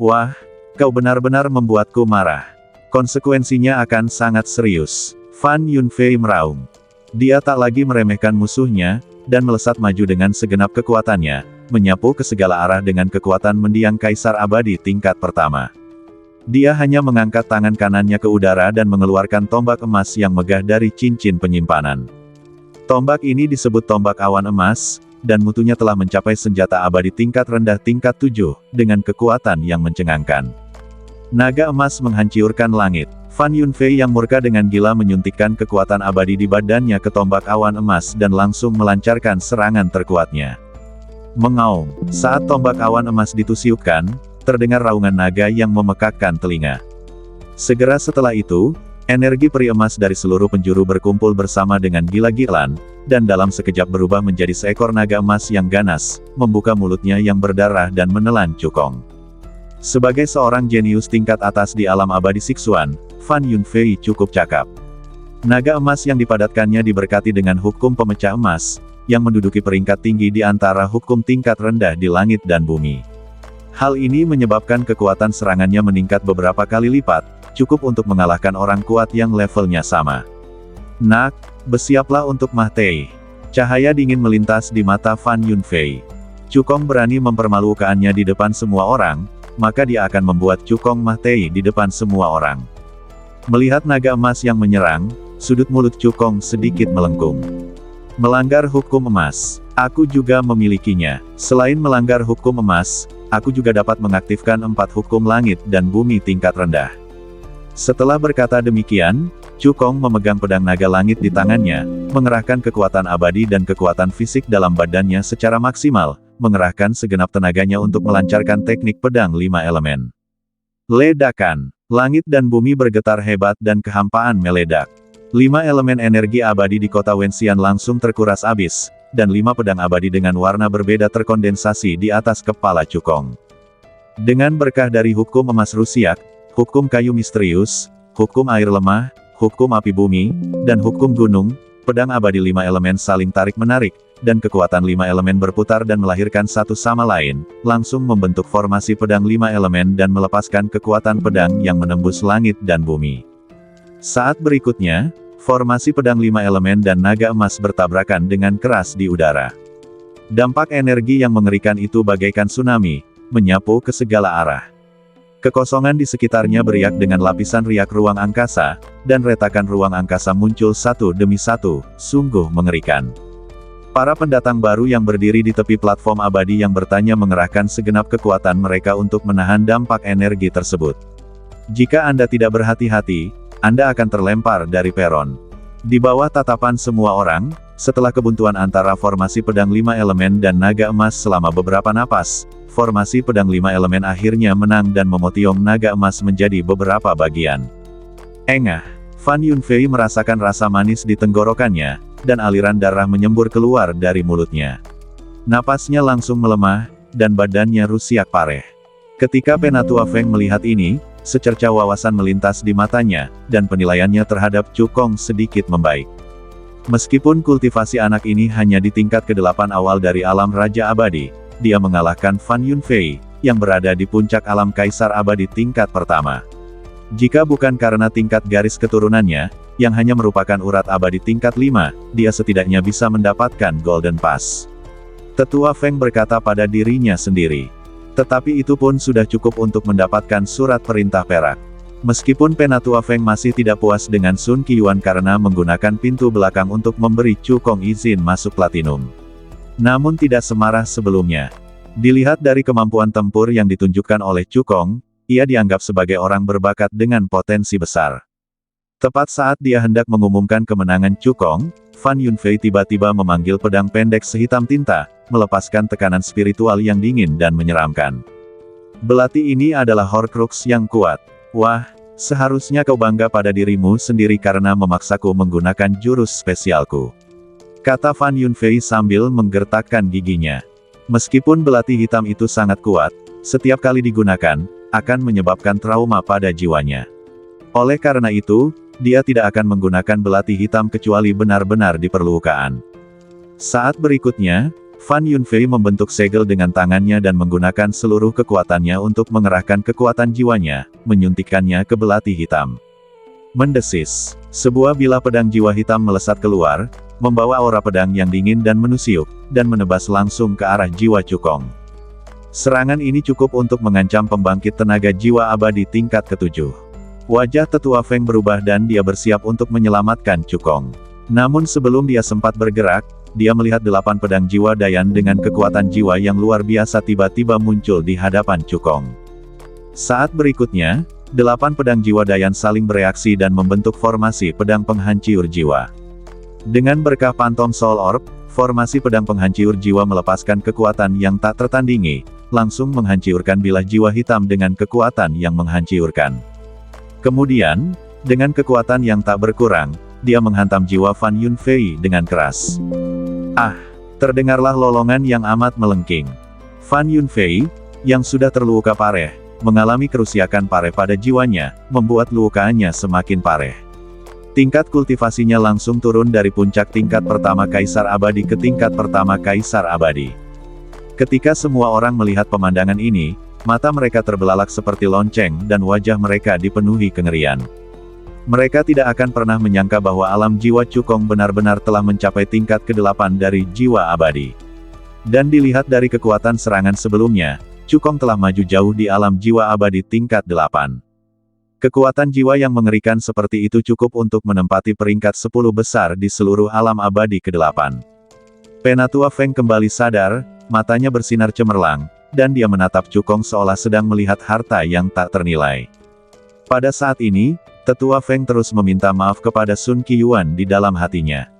Wah, kau benar-benar membuatku marah. Konsekuensinya akan sangat serius. Fan Yunfei meraung. Dia tak lagi meremehkan musuhnya, dan melesat maju dengan segenap kekuatannya, menyapu ke segala arah dengan kekuatan mendiang Kaisar Abadi tingkat pertama. Dia hanya mengangkat tangan kanannya ke udara dan mengeluarkan tombak emas yang megah dari cincin penyimpanan. Tombak ini disebut tombak awan emas, dan mutunya telah mencapai senjata abadi tingkat rendah tingkat 7, dengan kekuatan yang mencengangkan. Naga emas menghancurkan langit. Fan Yunfei yang murka dengan gila menyuntikkan kekuatan abadi di badannya ke tombak awan emas dan langsung melancarkan serangan terkuatnya. Mengaum, saat tombak awan emas ditusiukan, terdengar raungan naga yang memekakkan telinga. Segera setelah itu, energi peri emas dari seluruh penjuru berkumpul bersama dengan gila-gilaan, dan dalam sekejap berubah menjadi seekor naga emas yang ganas, membuka mulutnya yang berdarah dan menelan Cukong. Sebagai seorang jenius tingkat atas di alam abadi Siksuan, Fan Yunfei cukup cakap. Naga emas yang dipadatkannya diberkati dengan hukum pemecah emas, yang menduduki peringkat tinggi di antara hukum tingkat rendah di langit dan bumi. Hal ini menyebabkan kekuatan serangannya meningkat beberapa kali lipat, cukup untuk mengalahkan orang kuat yang levelnya sama. Nak, bersiaplah untuk Mahtei. Cahaya dingin melintas di mata Fan Yunfei. Cukong berani mempermalukannya di depan semua orang, maka dia akan membuat Cukong Mahtei di depan semua orang. Melihat naga emas yang menyerang, sudut mulut Cukong sedikit melengkung. Melanggar hukum emas. Aku juga memilikinya. Selain melanggar hukum emas, aku juga dapat mengaktifkan 4 hukum langit dan bumi tingkat rendah. Setelah berkata demikian, Cukong memegang pedang naga langit di tangannya, mengerahkan kekuatan abadi dan kekuatan fisik dalam badannya secara maksimal, mengerahkan segenap tenaganya untuk melancarkan teknik pedang 5 elemen. Ledakan. Langit dan bumi bergetar hebat dan kehampaan meledak. 5 elemen energi abadi di kota Wenxian langsung terkuras habis, dan 5 pedang abadi dengan warna berbeda terkondensasi di atas kepala Cukong. Dengan berkah dari hukum emas rusiak, hukum kayu misterius, hukum air lemah, hukum api bumi, dan hukum gunung, pedang abadi 5 elemen saling tarik-menarik, dan kekuatan 5 elemen berputar dan melahirkan satu sama lain, langsung membentuk formasi pedang 5 elemen dan melepaskan kekuatan pedang yang menembus langit dan bumi. Saat berikutnya, formasi pedang 5 elemen dan naga emas bertabrakan dengan keras di udara. Dampak energi yang mengerikan itu bagaikan tsunami, menyapu ke segala arah. Kekosongan di sekitarnya beriak dengan lapisan riak ruang angkasa, dan retakan ruang angkasa muncul satu demi satu, sungguh mengerikan. Para pendatang baru yang berdiri di tepi platform abadi yang bertanya mengerahkan segenap kekuatan mereka untuk menahan dampak energi tersebut. Jika Anda tidak berhati-hati, Anda akan terlempar dari peron. Di bawah tatapan semua orang, setelah kebuntuan antara formasi pedang 5 elemen dan naga emas selama beberapa napas, formasi pedang 5 elemen akhirnya menang dan memotiong naga emas menjadi beberapa bagian. Engah. Fan Yunfei merasakan rasa manis di tenggorokannya, dan aliran darah menyembur keluar dari mulutnya. Napasnya langsung melemah, dan badannya rusiak pareh. Ketika Penatua Feng melihat ini, secerca wawasan melintas di matanya, dan penilaiannya terhadap Cukong sedikit membaik. Meskipun kultivasi anak ini hanya di tingkat ke-8 awal dari alam Raja Abadi, dia mengalahkan Fan Yunfei, yang berada di puncak alam Kaisar Abadi tingkat pertama. Jika bukan karena tingkat garis keturunannya, yang hanya merupakan urat abadi tingkat 5, dia setidaknya bisa mendapatkan Golden Pass. Tetua Feng berkata pada dirinya sendiri. Tetapi itu pun sudah cukup untuk mendapatkan surat perintah perak. Meskipun Penatua Feng masih tidak puas dengan Sun Qiuan karena menggunakan pintu belakang untuk memberi Cukong izin masuk Platinum. Namun tidak semarah sebelumnya. Dilihat dari kemampuan tempur yang ditunjukkan oleh Cukong, ia dianggap sebagai orang berbakat dengan potensi besar. Tepat saat dia hendak mengumumkan kemenangan Cukong, Fan Yunfei tiba-tiba memanggil pedang pendek sehitam tinta, melepaskan tekanan spiritual yang dingin dan menyeramkan. Belati ini adalah Horcrux yang kuat. Wah, seharusnya kau bangga pada dirimu sendiri karena memaksaku menggunakan jurus spesialku. Kata Fan Yunfei sambil menggertakkan giginya. Meskipun belati hitam itu sangat kuat, setiap kali digunakan, akan menyebabkan trauma pada jiwanya. Oleh karena itu, dia tidak akan menggunakan belati hitam kecuali benar-benar diperlukan. Saat berikutnya, Fan Yunfei membentuk segel dengan tangannya dan menggunakan seluruh kekuatannya untuk mengerahkan kekuatan jiwanya, menyuntikkannya ke belati hitam. Mendesis. Sebuah bilah pedang jiwa hitam melesat keluar, membawa aura pedang yang dingin dan menusiuk, dan menebas langsung ke arah jiwa Cukong. Serangan ini cukup untuk mengancam pembangkit tenaga jiwa abadi tingkat ke-7. Wajah tetua Feng berubah dan dia bersiap untuk menyelamatkan Cukong. Namun sebelum dia sempat bergerak, dia melihat 8 pedang jiwa Dayan dengan kekuatan jiwa yang luar biasa tiba-tiba muncul di hadapan Cukong. Saat berikutnya, 8 pedang jiwa Dayan saling bereaksi dan membentuk formasi pedang penghancur jiwa. Dengan berkah Phantom Soul Orb, formasi pedang penghancur jiwa melepaskan kekuatan yang tak tertandingi, langsung menghancurkan bilah jiwa hitam dengan kekuatan yang menghancurkan. Kemudian, dengan kekuatan yang tak berkurang, dia menghantam jiwa Fan Yunfei dengan keras. Ah! Terdengarlah lolongan yang amat melengking. Fan Yunfei, yang sudah terluka pareh, mengalami kerusakan pareh pada jiwanya, membuat lukaannya semakin pareh. Tingkat kultivasinya langsung turun dari puncak tingkat pertama Kaisar Abadi ke tingkat pertama Kaisar Abadi. Ketika semua orang melihat pemandangan ini, mata mereka terbelalak seperti lonceng dan wajah mereka dipenuhi kengerian. Mereka tidak akan pernah menyangka bahwa alam jiwa Cukong benar-benar telah mencapai tingkat ke-8 dari jiwa abadi. Dan dilihat dari kekuatan serangan sebelumnya, Cukong telah maju jauh di alam jiwa abadi tingkat 8. Kekuatan jiwa yang mengerikan seperti itu cukup untuk menempati peringkat 10 besar di seluruh alam abadi ke-8. Penatua Feng kembali sadar, matanya bersinar cemerlang, dan dia menatap Cukong seolah sedang melihat harta yang tak ternilai. Pada saat ini, Tetua Feng terus meminta maaf kepada Sun Qiyuan di dalam hatinya.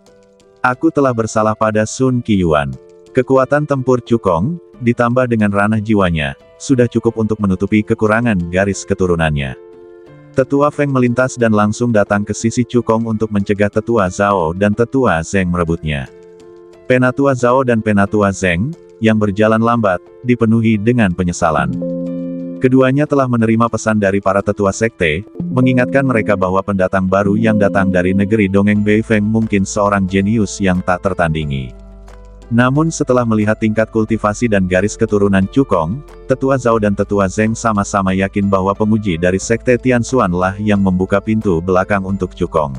Aku telah bersalah pada Sun Qiyuan. Kekuatan tempur Cukong, ditambah dengan ranah jiwanya, sudah cukup untuk menutupi kekurangan garis keturunannya. Tetua Feng melintas dan langsung datang ke sisi Cukong untuk mencegah Tetua Zhao dan Tetua Zeng merebutnya. Penatua Zhao dan Penatua Zeng, yang berjalan lambat, dipenuhi dengan penyesalan. Keduanya telah menerima pesan dari para tetua sekte, mengingatkan mereka bahwa pendatang baru yang datang dari negeri Dongeng Beifeng mungkin seorang jenius yang tak tertandingi. Namun setelah melihat tingkat kultivasi dan garis keturunan Cukong, Tetua Zhao dan Tetua Zeng sama-sama yakin bahwa pemuji dari sekte Tianxuan lah yang membuka pintu belakang untuk Cukong.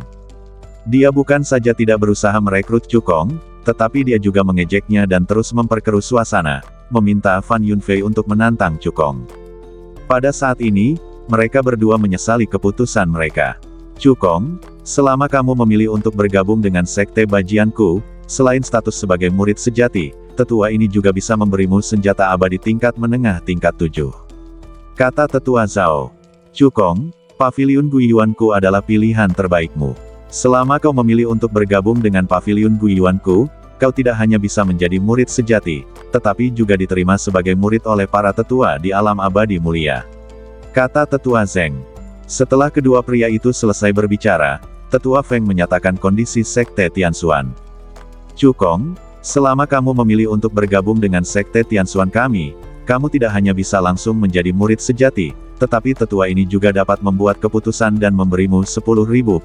Dia bukan saja tidak berusaha merekrut Cukong, tetapi dia juga mengejeknya dan terus memperkeruh suasana, meminta Fan Yunfei untuk menantang Cukong. Pada saat ini, mereka berdua menyesali keputusan mereka. Cukong, selama kamu memilih untuk bergabung dengan sekte Bajianku, selain status sebagai murid sejati, tetua ini juga bisa memberimu senjata abadi tingkat menengah tingkat 7. Kata Tetua Zhao. Cukong, Paviliun Guiyuanku adalah pilihan terbaikmu. Selama kau memilih untuk bergabung dengan Paviliun Guiyuanku, kau tidak hanya bisa menjadi murid sejati, tetapi juga diterima sebagai murid oleh para tetua di alam abadi mulia. Kata Tetua Zeng. Setelah kedua pria itu selesai berbicara, Tetua Feng menyatakan kondisi sekte Tianxuan. Cukong, selama kamu memilih untuk bergabung dengan sekte Tianxuan kami, kamu tidak hanya bisa langsung menjadi murid sejati, tetapi tetua ini juga dapat membuat keputusan dan memberimu 10.000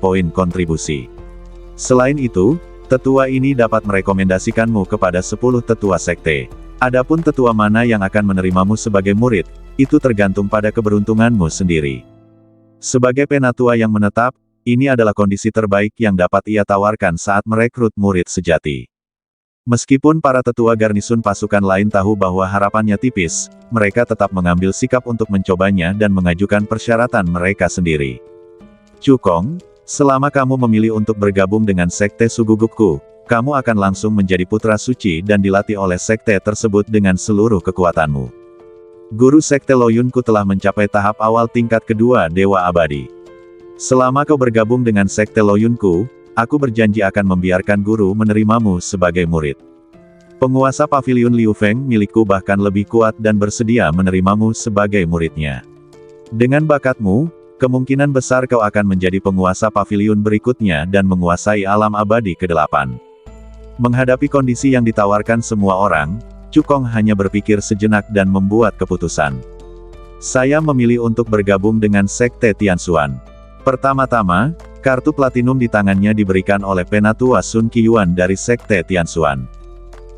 poin kontribusi. Selain itu, tetua ini dapat merekomendasikanmu kepada 10 tetua sekte. Adapun tetua mana yang akan menerimamu sebagai murid, itu tergantung pada keberuntunganmu sendiri. Sebagai penatua yang menetap, ini adalah kondisi terbaik yang dapat ia tawarkan saat merekrut murid sejati. Meskipun para tetua garnisun pasukan lain tahu bahwa harapannya tipis, mereka tetap mengambil sikap untuk mencobanya dan mengajukan persyaratan mereka sendiri. Cukong, selama kamu memilih untuk bergabung dengan sekte Sugugukku, kamu akan langsung menjadi putra suci dan dilatih oleh sekte tersebut dengan seluruh kekuatanmu. Guru sekte Loyunku telah mencapai tahap awal tingkat kedua Dewa Abadi. Selama kau bergabung dengan sekte Loyunku, aku berjanji akan membiarkan guru menerimamu sebagai murid. Penguasa Paviliun Liu Feng milikku bahkan lebih kuat dan bersedia menerimamu sebagai muridnya. Dengan bakatmu, kemungkinan besar kau akan menjadi penguasa paviliun berikutnya dan menguasai alam abadi ke-8. Menghadapi kondisi yang ditawarkan semua orang, Cukong hanya berpikir sejenak dan membuat keputusan. Saya memilih untuk bergabung dengan sekte Tianxuan. Pertama-tama, kartu platinum di tangannya diberikan oleh Penatua Sun Qiyuan dari sekte Tianxuan.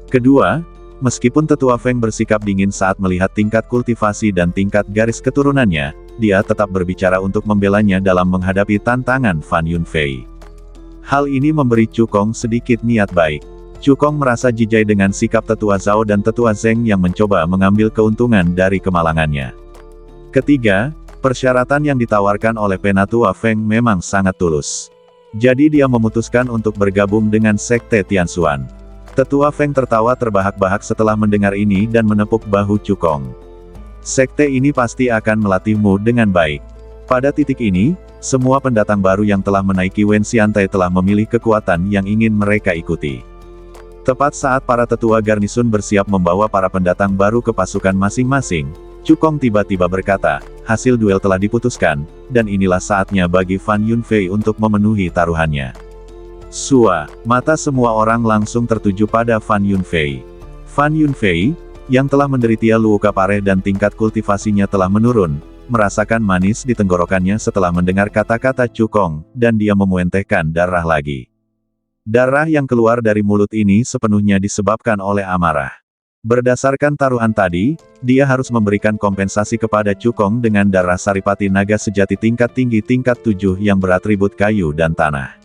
Kedua, Meskipun Tetua Feng bersikap dingin saat melihat tingkat kultivasi dan tingkat garis keturunannya, dia tetap berbicara untuk membelanya dalam menghadapi tantangan Fan Yunfei. Hal ini memberi Chu Kong sedikit niat baik. Chu Kong merasa jijai dengan sikap Tetua Zhao dan Tetua Zeng yang mencoba mengambil keuntungan dari kemalangannya. Ketiga, persyaratan yang ditawarkan oleh Penatua Feng memang sangat tulus. Jadi dia memutuskan untuk bergabung dengan Sekte Tianxuan. Tetua Feng tertawa terbahak-bahak setelah mendengar ini dan menepuk bahu Chu Kong. Sekte ini pasti akan melatihmu dengan baik. Pada titik ini, semua pendatang baru yang telah menaiki Wen Xiantai telah memilih kekuatan yang ingin mereka ikuti. Tepat saat para tetua garnisun bersiap membawa para pendatang baru ke pasukan masing-masing, Chu Kong tiba-tiba berkata, hasil duel telah diputuskan, dan inilah saatnya bagi Fan Yunfei untuk memenuhi taruhannya. Sua, mata semua orang langsung tertuju pada Fan Yunfei. Fan Yunfei, yang telah menderita luka pareh dan tingkat kultivasinya telah menurun, merasakan manis di tenggorokannya setelah mendengar kata-kata Chu Kong, dan dia memuentehkan darah lagi. Darah yang keluar dari mulut ini sepenuhnya disebabkan oleh amarah. Berdasarkan taruhan tadi, dia harus memberikan kompensasi kepada Chu Kong dengan darah saripati naga sejati tingkat tinggi tingkat 7 yang beratribut kayu dan tanah.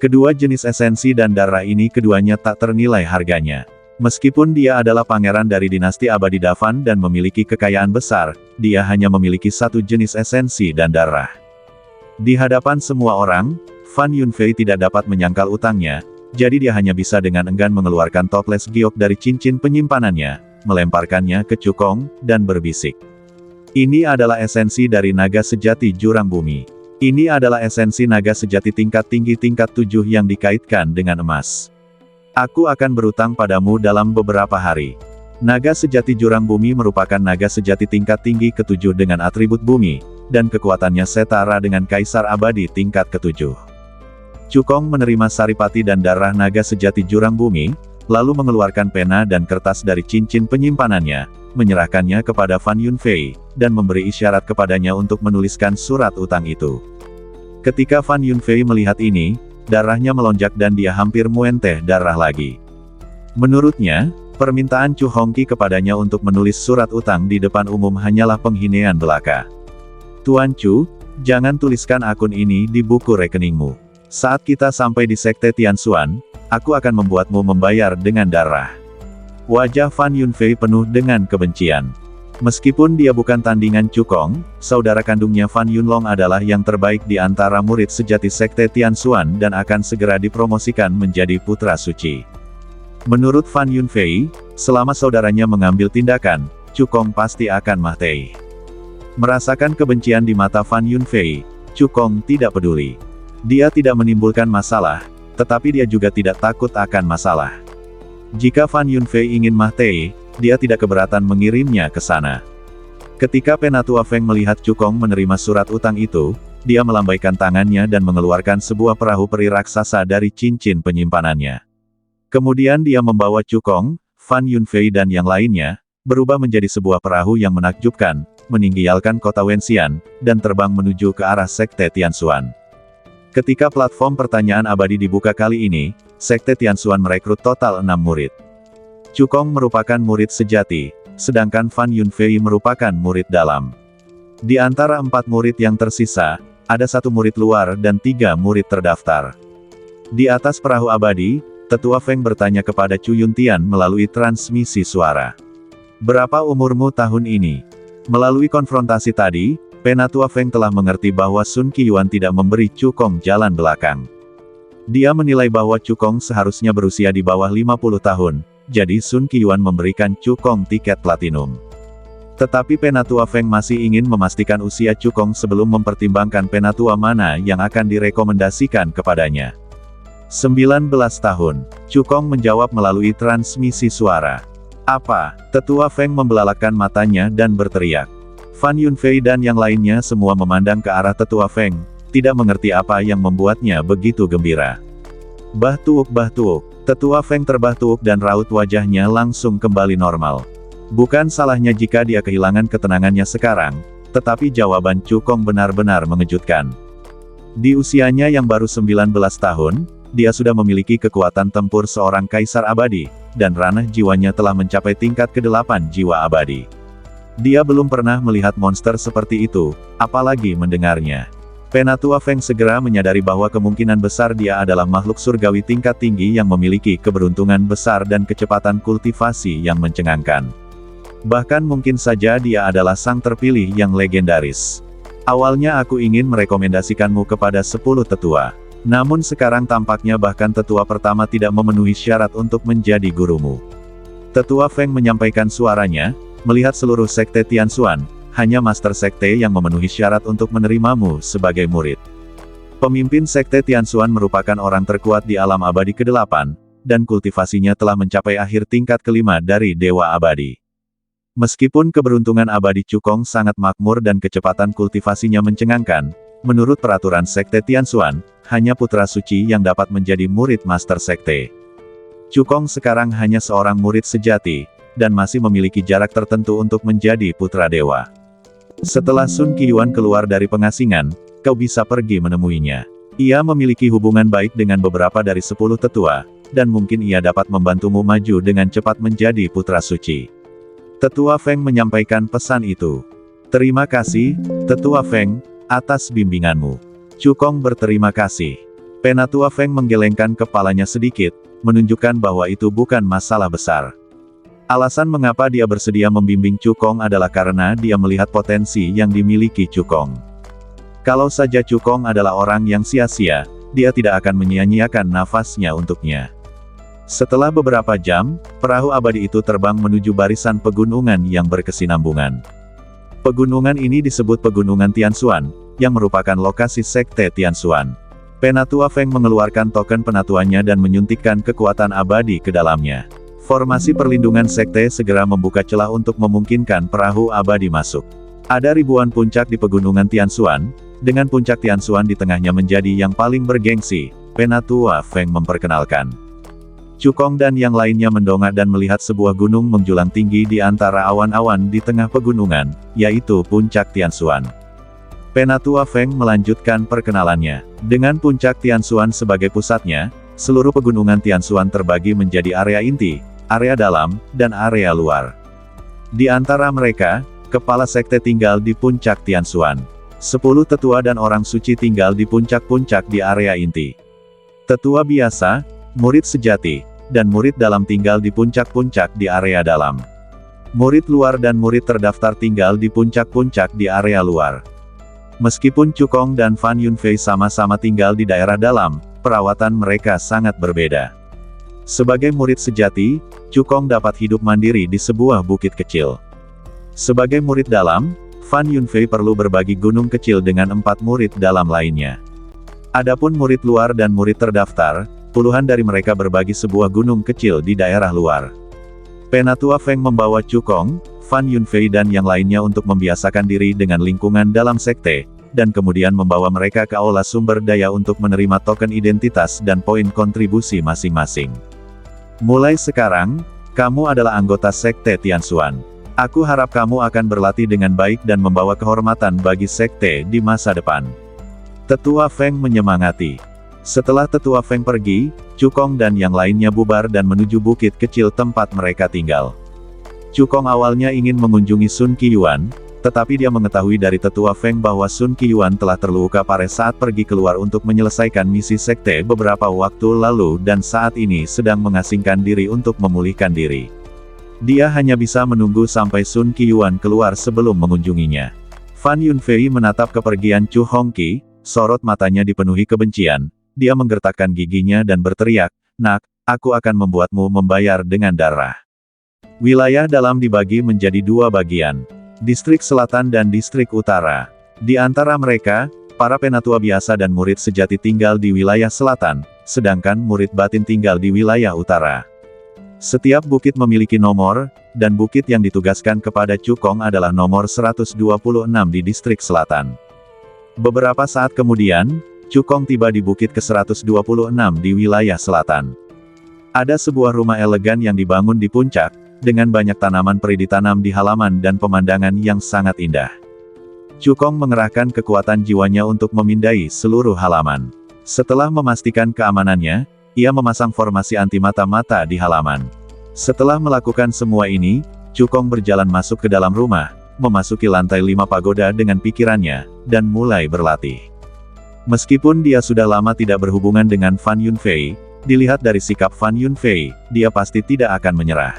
Kedua jenis esensi dan darah ini keduanya tak ternilai harganya. Meskipun dia adalah pangeran dari dinasti abadi Davan dan memiliki kekayaan besar, dia hanya memiliki satu jenis esensi dan darah. Di hadapan semua orang, Fan Yunfei tidak dapat menyangkal utangnya, jadi dia hanya bisa dengan enggan mengeluarkan toples giok dari cincin penyimpanannya, melemparkannya ke Chu Kong, dan berbisik. Ini adalah esensi dari naga sejati jurang bumi. Ini adalah esensi naga sejati tingkat tinggi tingkat 7 yang dikaitkan dengan emas. Aku akan berutang padamu dalam beberapa hari. Naga sejati jurang bumi merupakan naga sejati tingkat tinggi ke-7 dengan atribut bumi, dan kekuatannya setara dengan kaisar abadi tingkat ke-7. Chu Kong menerima saripati dan darah naga sejati jurang bumi, lalu mengeluarkan pena dan kertas dari cincin penyimpanannya, menyerahkannya kepada Fan Yunfei, dan memberi isyarat kepadanya untuk menuliskan surat utang itu. Ketika Fan Yunfei melihat ini, darahnya melonjak dan dia hampir muenteh darah lagi. Menurutnya, permintaan Chu Hongqi kepadanya untuk menulis surat utang di depan umum hanyalah penghinaan belaka. Tuan Chu, jangan tuliskan akun ini di buku rekeningmu. Saat kita sampai di Sekte Tianxuan, aku akan membuatmu membayar dengan darah. Wajah Fan Yunfei penuh dengan kebencian. Meskipun dia bukan tandingan Chu Kong, saudara kandungnya Fan Yunlong adalah yang terbaik di antara murid sejati Sekte Tianxuan dan akan segera dipromosikan menjadi putra suci. Menurut Fan Yunfei, selama saudaranya mengambil tindakan, Chu Kong pasti akan mati. Merasakan kebencian di mata Fan Yunfei, Chu Kong tidak peduli. Dia tidak menimbulkan masalah, tetapi dia juga tidak takut akan masalah. Jika Fan Yunfei ingin mati, dia tidak keberatan mengirimnya ke sana. Ketika Penatua Feng melihat Chu Kong menerima surat utang itu, dia melambaikan tangannya dan mengeluarkan sebuah perahu peri raksasa dari cincin penyimpanannya. Kemudian dia membawa Chu Kong, Fan Yunfei dan yang lainnya, berubah menjadi sebuah perahu yang menakjubkan, meninggalkan kota Wenxian, dan terbang menuju ke arah Sekte Tianxuan. Ketika platform pertanyaan abadi dibuka kali ini, Sekte Tianxuan merekrut total 6 murid. Chu Kong merupakan murid sejati, sedangkan Fan Yunfei merupakan murid dalam. Di antara 4 murid yang tersisa, ada 1 murid luar dan 3 murid terdaftar. Di atas perahu abadi, Tetua Feng bertanya kepada Chu Yuntian melalui transmisi suara. Berapa umurmu tahun ini? Melalui konfrontasi tadi, Penatua Feng telah mengerti bahwa Sun Qiyuan tidak memberi Chu Kong jalan belakang. Dia menilai bahwa Chu Kong seharusnya berusia di bawah 50 tahun, jadi Sun Qiyuan memberikan Chu Kong tiket platinum. Tetapi Penatua Feng masih ingin memastikan usia Chu Kong sebelum mempertimbangkan penatua mana yang akan direkomendasikan kepadanya. 19 tahun, Chu Kong menjawab melalui transmisi suara. Apa? Tetua Feng membelalakkan matanya dan berteriak. Fan Yunfei dan yang lainnya semua memandang ke arah Tetua Feng, tidak mengerti apa yang membuatnya begitu gembira. Bah tuuk, Tetua Feng terbah tuuk dan raut wajahnya langsung kembali normal. Bukan salahnya jika dia kehilangan ketenangannya sekarang, tetapi jawaban Chu Kong benar-benar mengejutkan. Di usianya yang baru 19 tahun, dia sudah memiliki kekuatan tempur seorang kaisar abadi, dan ranah jiwanya telah mencapai tingkat ke-8 jiwa abadi. Dia belum pernah melihat monster seperti itu, apalagi mendengarnya. Penatua Feng segera menyadari bahwa kemungkinan besar dia adalah makhluk surgawi tingkat tinggi yang memiliki keberuntungan besar dan kecepatan kultivasi yang mencengangkan. Bahkan mungkin saja dia adalah sang terpilih yang legendaris. Awalnya aku ingin merekomendasikanmu kepada 10 tetua. Namun sekarang tampaknya bahkan tetua pertama tidak memenuhi syarat untuk menjadi gurumu. Tetua Feng menyampaikan suaranya, melihat seluruh sekte Tianxuan, hanya Master Sekte yang memenuhi syarat untuk menerimamu sebagai murid. Pemimpin Sekte Tianxuan merupakan orang terkuat di alam abadi ke-8, dan kultivasinya telah mencapai akhir tingkat ke-5 dari Dewa Abadi. Meskipun keberuntungan abadi Cukong sangat makmur dan kecepatan kultivasinya mencengangkan, menurut peraturan Sekte Tianxuan, hanya putra suci yang dapat menjadi murid Master Sekte. Cukong sekarang hanya seorang murid sejati, dan masih memiliki jarak tertentu untuk menjadi putra dewa. Setelah Sun Qiyuan keluar dari pengasingan, kau bisa pergi menemuinya. Ia memiliki hubungan baik dengan beberapa dari 10 tetua, dan mungkin ia dapat membantumu maju dengan cepat menjadi putra suci. Tetua Feng menyampaikan pesan itu. Terima kasih, Tetua Feng, atas bimbinganmu. Cukong berterima kasih. Penatua Feng menggelengkan kepalanya sedikit, menunjukkan bahwa itu bukan masalah besar. Alasan mengapa dia bersedia membimbing Cukong adalah karena dia melihat potensi yang dimiliki Cukong. Kalau saja Cukong adalah orang yang sia-sia, dia tidak akan menyia-nyiakan nafasnya untuknya. Setelah beberapa jam, perahu abadi itu terbang menuju barisan pegunungan yang berkesinambungan. Pegunungan ini disebut Pegunungan Tianxuan, yang merupakan lokasi Sekte Tianxuan. Penatua Feng mengeluarkan token penatuannya dan menyuntikkan kekuatan abadi ke dalamnya. Formasi perlindungan sekte segera membuka celah untuk memungkinkan perahu abadi masuk. Ada ribuan puncak di Pegunungan Tianxuan, dengan puncak Tianxuan di tengahnya menjadi yang paling bergengsi, Penatua Feng memperkenalkan. Cukong dan yang lainnya mendongak dan melihat sebuah gunung menjulang tinggi di antara awan-awan di tengah pegunungan, yaitu Puncak Tianxuan. Penatua Feng melanjutkan perkenalannya. Dengan Puncak Tianxuan sebagai pusatnya, seluruh Pegunungan Tianxuan terbagi menjadi area inti, area dalam, dan area luar. Di antara mereka, kepala sekte tinggal di Puncak Tianxuan. 10 tetua dan orang suci tinggal di puncak-puncak di area inti. Tetua biasa, murid sejati, dan murid dalam tinggal di puncak-puncak di area dalam. Murid luar dan murid terdaftar tinggal di puncak-puncak di area luar. Meskipun Cukong dan Fan Yunfei sama-sama tinggal di daerah dalam, perawatan mereka sangat berbeda. Sebagai murid sejati, Cukong dapat hidup mandiri di sebuah bukit kecil. Sebagai murid dalam, Fan Yunfei perlu berbagi gunung kecil dengan 4 murid dalam lainnya. Adapun murid luar dan murid terdaftar, puluhan dari mereka berbagi sebuah gunung kecil di daerah luar. Penatua Feng membawa Cukong, Fan Yunfei dan yang lainnya untuk membiasakan diri dengan lingkungan dalam sekte, dan kemudian membawa mereka ke aula sumber daya untuk menerima token identitas dan poin kontribusi masing-masing. Mulai sekarang, kamu adalah anggota Sekte Tianxuan. Aku harap kamu akan berlatih dengan baik dan membawa kehormatan bagi sekte di masa depan. Tetua Feng menyemangati. Setelah Tetua Feng pergi, Cukong dan yang lainnya bubar dan menuju bukit kecil tempat mereka tinggal. Cukong awalnya ingin mengunjungi Sun Qiyuan, tetapi dia mengetahui dari Tetua Feng bahwa Sun Qiyuan telah terluka parah saat pergi keluar untuk menyelesaikan misi sekte beberapa waktu lalu dan saat ini sedang mengasingkan diri untuk memulihkan diri. Dia hanya bisa menunggu sampai Sun Qiyuan keluar sebelum mengunjunginya. Fan Yunfei menatap kepergian Chu Hongqi, sorot matanya dipenuhi kebencian, dia menggertakkan giginya dan berteriak, "Nak, aku akan membuatmu membayar dengan darah." Wilayah dalam dibagi menjadi 2 bagian. Distrik Selatan dan Distrik Utara. Di antara mereka, para penatua biasa dan murid sejati tinggal di wilayah selatan, sedangkan murid batin tinggal di wilayah utara. Setiap bukit memiliki nomor, dan bukit yang ditugaskan kepada Cukong adalah nomor 126 di Distrik Selatan. Beberapa saat kemudian, Cukong tiba di bukit ke-126 di wilayah selatan. Ada sebuah rumah elegan yang dibangun di puncak, dengan banyak tanaman peri ditanam di halaman dan pemandangan yang sangat indah. Cukong mengerahkan kekuatan jiwanya untuk memindai seluruh halaman. Setelah memastikan keamanannya, ia memasang formasi anti mata-mata di halaman. Setelah melakukan semua ini, Cukong berjalan masuk ke dalam rumah, memasuki lantai 5 pagoda dengan pikirannya, dan mulai berlatih. Meskipun dia sudah lama tidak berhubungan dengan Fan Yunfei, dilihat dari sikap Fan Yunfei, dia pasti tidak akan menyerah.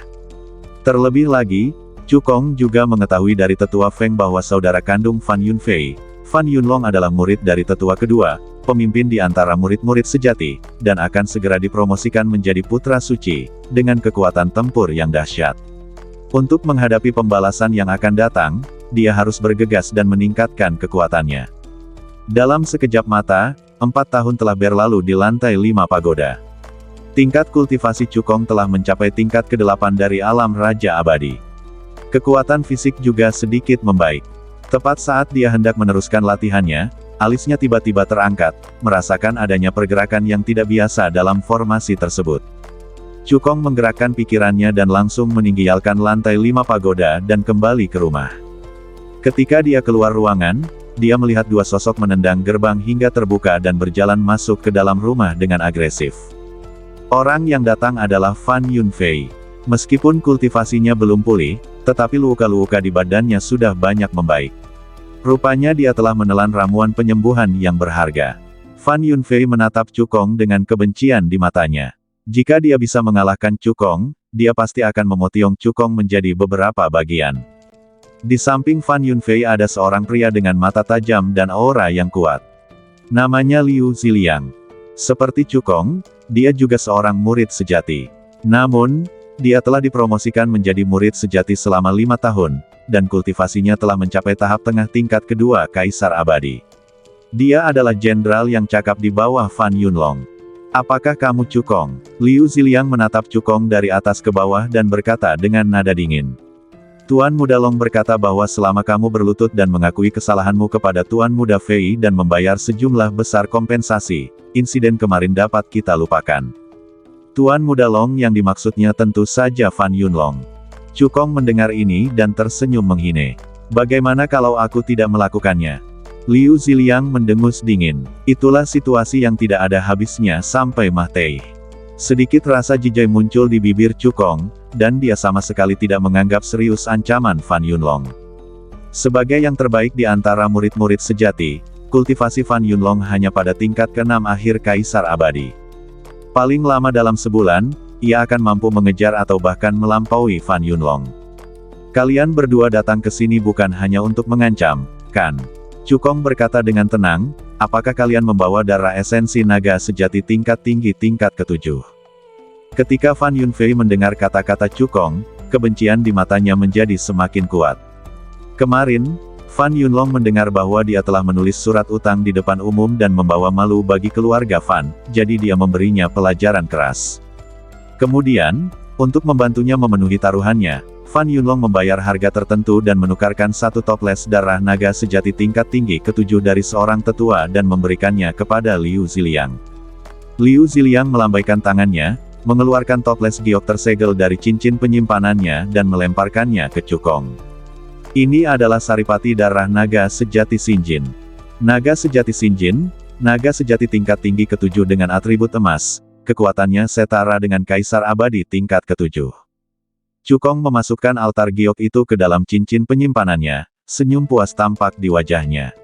Terlebih lagi, Cukong juga mengetahui dari tetua Feng bahwa saudara kandung Fan Yunfei, Fan Yunlong adalah murid dari tetua kedua, pemimpin di antara murid-murid sejati, dan akan segera dipromosikan menjadi putra suci, dengan kekuatan tempur yang dahsyat. Untuk menghadapi pembalasan yang akan datang, dia harus bergegas dan meningkatkan kekuatannya. Dalam sekejap mata, 4 tahun telah berlalu di lantai 5 pagoda. Tingkat kultivasi Cukong telah mencapai tingkat ke-8 dari alam Raja Abadi. Kekuatan fisik juga sedikit membaik. Tepat saat dia hendak meneruskan latihannya, alisnya tiba-tiba terangkat, merasakan adanya pergerakan yang tidak biasa dalam formasi tersebut. Cukong menggerakkan pikirannya dan langsung meninggalkan lantai 5 pagoda dan kembali ke rumah. Ketika dia keluar ruangan, dia melihat 2 sosok menendang gerbang hingga terbuka dan berjalan masuk ke dalam rumah dengan agresif. Orang yang datang adalah Fan Yunfei. Meskipun kultivasinya belum pulih, tetapi luka-luka di badannya sudah banyak membaik. Rupanya dia telah menelan ramuan penyembuhan yang berharga. Fan Yunfei menatap Cukong dengan kebencian di matanya. Jika dia bisa mengalahkan Cukong, dia pasti akan memotong Cukong menjadi beberapa bagian. Di samping Fan Yunfei ada seorang pria dengan mata tajam dan aura yang kuat. Namanya Liu Ziliang. Seperti Cukong, dia juga seorang murid sejati. Namun, dia telah dipromosikan menjadi murid sejati selama 5 tahun, dan kultivasinya telah mencapai tahap tengah tingkat kedua Kaisar Abadi. Dia adalah jenderal yang cakap di bawah Fan Yunlong. Apakah kamu Cukong? Liu Ziliang menatap Cukong dari atas ke bawah dan berkata dengan nada dingin. Tuan Muda Long berkata bahwa selama kamu berlutut dan mengakui kesalahanmu kepada Tuan Muda Fei dan membayar sejumlah besar kompensasi, insiden kemarin dapat kita lupakan. Tuan Muda Long yang dimaksudnya tentu saja Fan Yunlong. Cukong mendengar ini dan tersenyum menghine. Bagaimana kalau aku tidak melakukannya? Liu Ziliang mendengus dingin. Itulah situasi yang tidak ada habisnya sampai Mah Tei. Sedikit rasa jijai muncul di bibir Cukong, dan dia sama sekali tidak menganggap serius ancaman Fan Yunlong. Sebagai yang terbaik di antara murid-murid sejati, kultivasi Fan Yunlong hanya pada tingkat ke-6 akhir Kaisar Abadi. Paling lama dalam sebulan, ia akan mampu mengejar atau bahkan melampaui Fan Yunlong. Kalian berdua datang ke sini bukan hanya untuk mengancam, kan? Cukong berkata dengan tenang, apakah kalian membawa darah esensi naga sejati tingkat tinggi tingkat ke-7? Ketika Fan Yunfei mendengar kata-kata Cukong, kebencian di matanya menjadi semakin kuat. Kemarin, Fan Yunlong mendengar bahwa dia telah menulis surat utang di depan umum dan membawa malu bagi keluarga Fan, jadi dia memberinya pelajaran keras. Kemudian, untuk membantunya memenuhi taruhannya, Fan Yunlong membayar harga tertentu dan menukarkan 1 toples darah naga sejati tingkat tinggi ke-7 dari seorang tetua dan memberikannya kepada Liu Ziliang. Liu Ziliang melambaikan tangannya, mengeluarkan toples giok tersegel dari cincin penyimpanannya dan melemparkannya ke Cukong. Ini adalah saripati darah naga sejati Sinjin. Naga sejati Sinjin, naga sejati tingkat tinggi ke-7 dengan atribut emas, kekuatannya setara dengan Kaisar Abadi tingkat ke-7. Cukong memasukkan altar giok itu ke dalam cincin penyimpanannya, senyum puas tampak di wajahnya.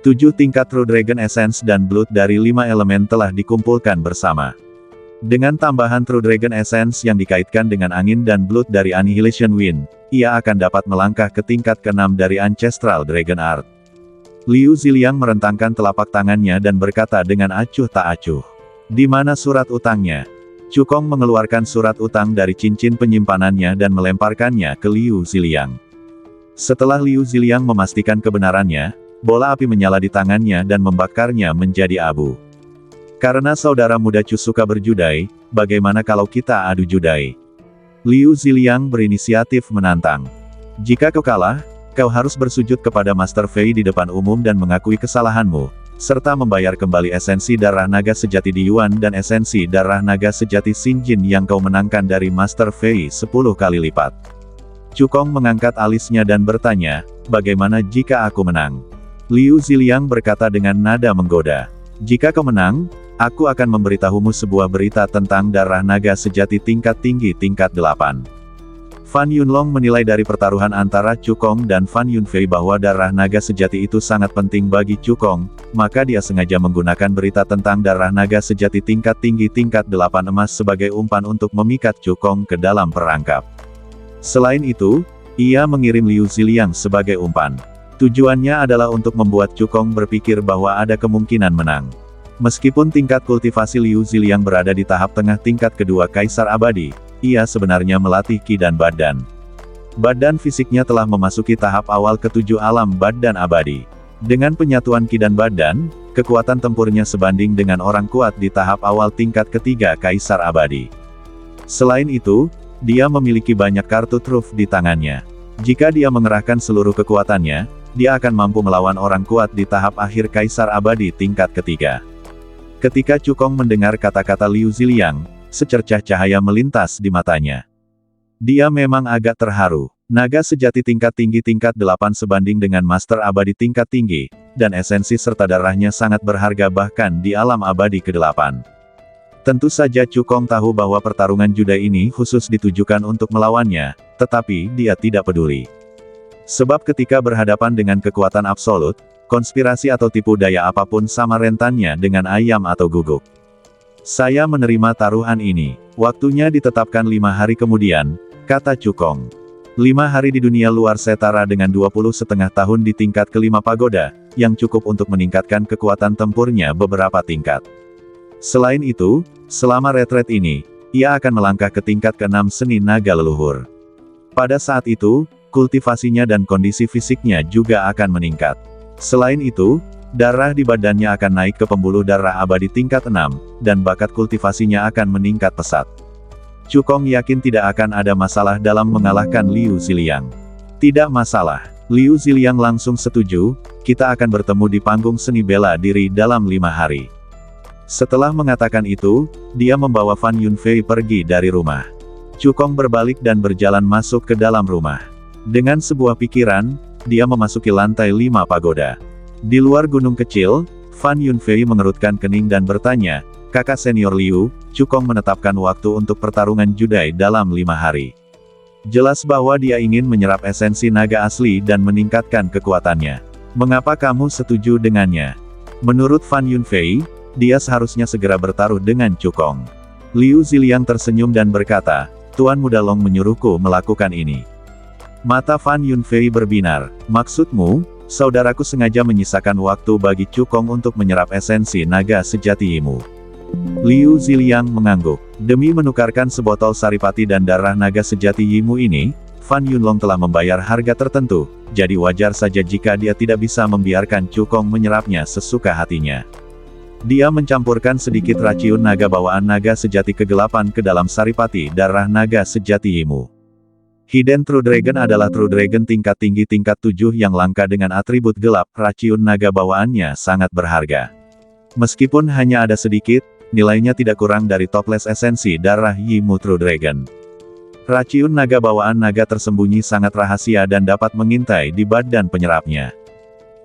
7 tingkat True Dragon Essence dan Blood dari 5 elemen telah dikumpulkan bersama. Dengan tambahan True Dragon Essence yang dikaitkan dengan angin dan Blood dari Annihilation Wind, ia akan dapat melangkah ke tingkat ke-6 dari Ancestral Dragon Art. Liu Ziliang merentangkan telapak tangannya dan berkata dengan acuh tak acuh. Di mana surat utangnya? Cukong mengeluarkan surat utang dari cincin penyimpanannya dan melemparkannya ke Liu Ziliang. Setelah Liu Ziliang memastikan kebenarannya, bola api menyala di tangannya dan membakarnya menjadi abu. Karena saudara muda Chu suka berjudai, bagaimana kalau kita adu judai? Liu Ziliang berinisiatif menantang. Jika kau kalah, kau harus bersujud kepada Master Fei di depan umum dan mengakui kesalahanmu, serta membayar kembali esensi darah naga sejati di Yuan dan esensi darah naga sejati Sinjin yang kau menangkan dari Master Fei 10 kali lipat. Cukong mengangkat alisnya dan bertanya, bagaimana jika aku menang? Liu Ziliang berkata dengan nada menggoda. Jika kau menang, aku akan memberitahumu sebuah berita tentang darah naga sejati tingkat tinggi tingkat 8. Fan Yunlong menilai dari pertaruhan antara Cukong dan Fan Yunfei bahwa darah naga sejati itu sangat penting bagi Cukong, maka dia sengaja menggunakan berita tentang darah naga sejati tingkat tinggi tingkat 8 emas sebagai umpan untuk memikat Cukong ke dalam perangkap. Selain itu, ia mengirim Liu Ziliang sebagai umpan. Tujuannya adalah untuk membuat Cukong berpikir bahwa ada kemungkinan menang. Meskipun tingkat kultivasi Liu Ziliang berada di tahap tengah tingkat kedua Kaisar Abadi, ia sebenarnya melatih Qi dan Badan. Badan fisiknya telah memasuki tahap awal ketujuh alam Badan Abadi. Dengan penyatuan Qi dan Badan, kekuatan tempurnya sebanding dengan orang kuat di tahap awal tingkat ketiga Kaisar Abadi. Selain itu, dia memiliki banyak kartu truf di tangannya. Jika dia mengerahkan seluruh kekuatannya, dia akan mampu melawan orang kuat di tahap akhir Kaisar Abadi tingkat ketiga. Ketika Cukong mendengar kata-kata Liu Ziliang, secercah cahaya melintas di matanya. Dia memang agak terharu. Naga sejati tingkat tinggi tingkat 8 sebanding dengan Master Abadi tingkat tinggi, dan esensi serta darahnya sangat berharga bahkan di alam abadi ke-8. Tentu saja Cukong tahu bahwa pertarungan juda ini khusus ditujukan untuk melawannya, tetapi dia tidak peduli. Sebab ketika berhadapan dengan kekuatan absolut, konspirasi atau tipu daya apapun sama rentannya dengan ayam atau guguk. Saya menerima taruhan ini. Waktunya ditetapkan 5 hari kemudian, kata Cukong. 5 hari di dunia luar setara dengan 20,5 tahun di tingkat kelima pagoda, yang cukup untuk meningkatkan kekuatan tempurnya beberapa tingkat. Selain itu, selama retret ini, ia akan melangkah ke tingkat ke-6 seni naga leluhur. Pada saat itu, kultivasinya dan kondisi fisiknya juga akan meningkat. Selain itu, darah di badannya akan naik ke pembuluh darah abadi tingkat 6, dan bakat kultivasinya akan meningkat pesat. Cukong yakin tidak akan ada masalah dalam mengalahkan Liu Ziliang. Tidak masalah. Liu Ziliang langsung setuju, kita akan bertemu di panggung seni bela diri dalam 5 hari. Setelah mengatakan itu, dia membawa Fan Yunfei pergi dari rumah. Cukong berbalik dan berjalan masuk ke dalam rumah. Dengan sebuah pikiran, dia memasuki lantai 5 pagoda. Di luar gunung kecil, Fan Yunfei mengerutkan kening dan bertanya, kakak senior Liu, Cukong menetapkan waktu untuk pertarungan judai dalam 5 hari. Jelas bahwa dia ingin menyerap esensi naga asli dan meningkatkan kekuatannya. Mengapa kamu setuju dengannya? Menurut Fan Yunfei, dia seharusnya segera bertaruh dengan Cukong. Liu Ziliang tersenyum dan berkata, Tuan Muda Long menyuruhku melakukan ini. Mata Fan Yunfei berbinar. Maksudmu, saudaraku sengaja menyisakan waktu bagi Cukong untuk menyerap esensi naga sejati Yimu. Liu Ziliang mengangguk. Demi menukarkan sebotol saripati dan darah naga sejati Yimu ini, Fan Yunlong telah membayar harga tertentu, jadi wajar saja jika dia tidak bisa membiarkan Cukong menyerapnya sesuka hatinya. Dia mencampurkan sedikit raciun naga bawaan naga sejati kegelapan ke dalam saripati darah naga sejati Yimu. Hidden True Dragon adalah True Dragon tingkat tinggi tingkat 7 yang langka dengan atribut gelap, raciun naga bawaannya sangat berharga. Meskipun hanya ada sedikit, nilainya tidak kurang dari toples esensi darah Yimu True Dragon. Raciun naga bawaan naga tersembunyi sangat rahasia dan dapat mengintai di badan penyerapnya.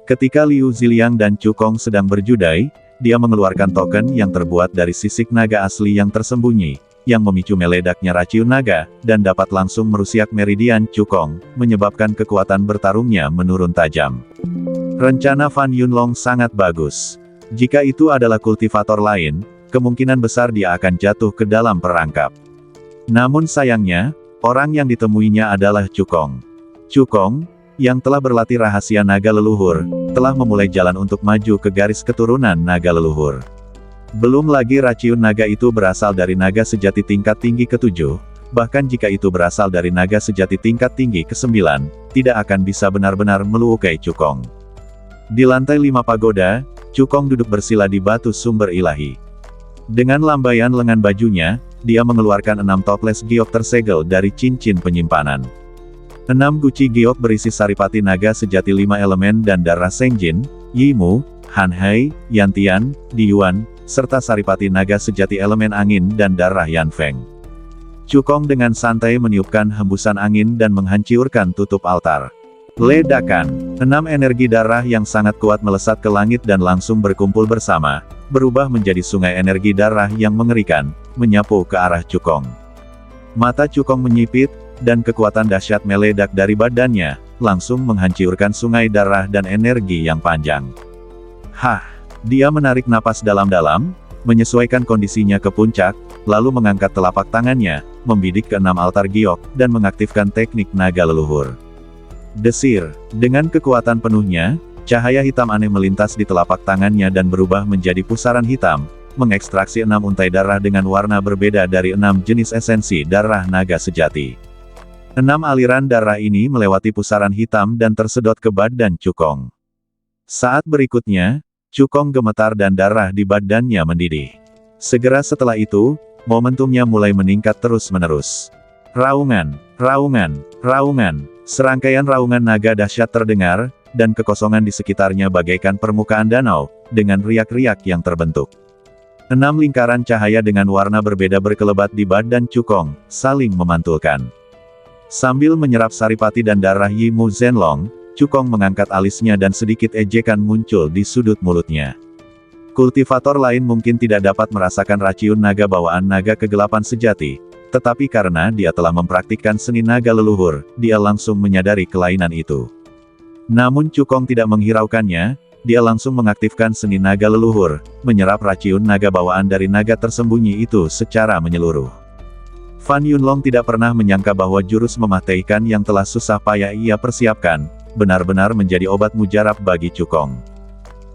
Ketika Liu Ziliang dan Cukong sedang berjudai, dia mengeluarkan token yang terbuat dari sisik naga asli yang tersembunyi, yang memicu meledaknya raciun naga, dan dapat langsung merusak meridian Cukong, menyebabkan kekuatan bertarungnya menurun tajam. Rencana Fan Yunlong sangat bagus. Jika itu adalah kultivator lain, kemungkinan besar dia akan jatuh ke dalam perangkap. Namun sayangnya, orang yang ditemuinya adalah Cukong. Cukong, yang telah berlatih rahasia naga leluhur, telah memulai jalan untuk maju ke garis keturunan naga leluhur. Belum lagi raciun naga itu berasal dari naga sejati tingkat tinggi ke-7, bahkan jika itu berasal dari naga sejati tingkat tinggi ke-9, tidak akan bisa benar-benar melukai Cukong. Di lantai 5 pagoda, Cukong duduk bersila di batu sumber ilahi. Dengan lambaian lengan bajunya, dia mengeluarkan 6 toples giok tersegel dari cincin penyimpanan. 6 guci giok berisi saripati naga sejati 5 elemen dan darah Sengjin, Yimu, Hanhei, Yantian, Diyuan, serta saripati naga sejati elemen angin dan darah Yanfeng. Cukong dengan santai meniupkan hembusan angin dan menghancurkan tutup altar. Ledakan. 6 energi darah yang sangat kuat melesat ke langit dan langsung berkumpul bersama, berubah menjadi sungai energi darah yang mengerikan, menyapu ke arah Cukong. Mata Cukong menyipit, dan kekuatan dahsyat meledak dari badannya, langsung menghancurkan sungai darah dan energi yang panjang. Hah! Dia menarik napas dalam-dalam, menyesuaikan kondisinya ke puncak, lalu mengangkat telapak tangannya, membidik ke 6 altar giok, dan mengaktifkan teknik naga leluhur. Desir. Dengan kekuatan penuhnya, cahaya hitam aneh melintas di telapak tangannya dan berubah menjadi pusaran hitam, mengekstraksi 6 untai darah dengan warna berbeda dari 6 jenis esensi darah naga sejati. 6 aliran darah ini melewati pusaran hitam dan tersedot ke badan Cukong. Saat berikutnya, Cukong gemetar dan darah di badannya mendidih. Segera setelah itu, momentumnya mulai meningkat terus-menerus. Raungan, raungan, raungan. Serangkaian raungan naga dahsyat terdengar, dan kekosongan di sekitarnya bagaikan permukaan danau, dengan riak-riak yang terbentuk. 6 lingkaran cahaya dengan warna berbeda berkelebat di badan Cukong, saling memantulkan. Sambil menyerap saripati dan darah Yimu Zhenlong, Cukong mengangkat alisnya dan sedikit ejekan muncul di sudut mulutnya. Kultivator lain mungkin tidak dapat merasakan raciun naga bawaan naga kegelapan sejati, tetapi karena dia telah mempraktikkan seni naga leluhur, dia langsung menyadari kelainan itu. Namun Cukong tidak menghiraukannya, dia langsung mengaktifkan seni naga leluhur, menyerap raciun naga bawaan dari naga tersembunyi itu secara menyeluruh. Fan Yunlong tidak pernah menyangka bahwa jurus mematikan yang telah susah payah ia persiapkan, benar-benar menjadi obat mujarab bagi Cukong.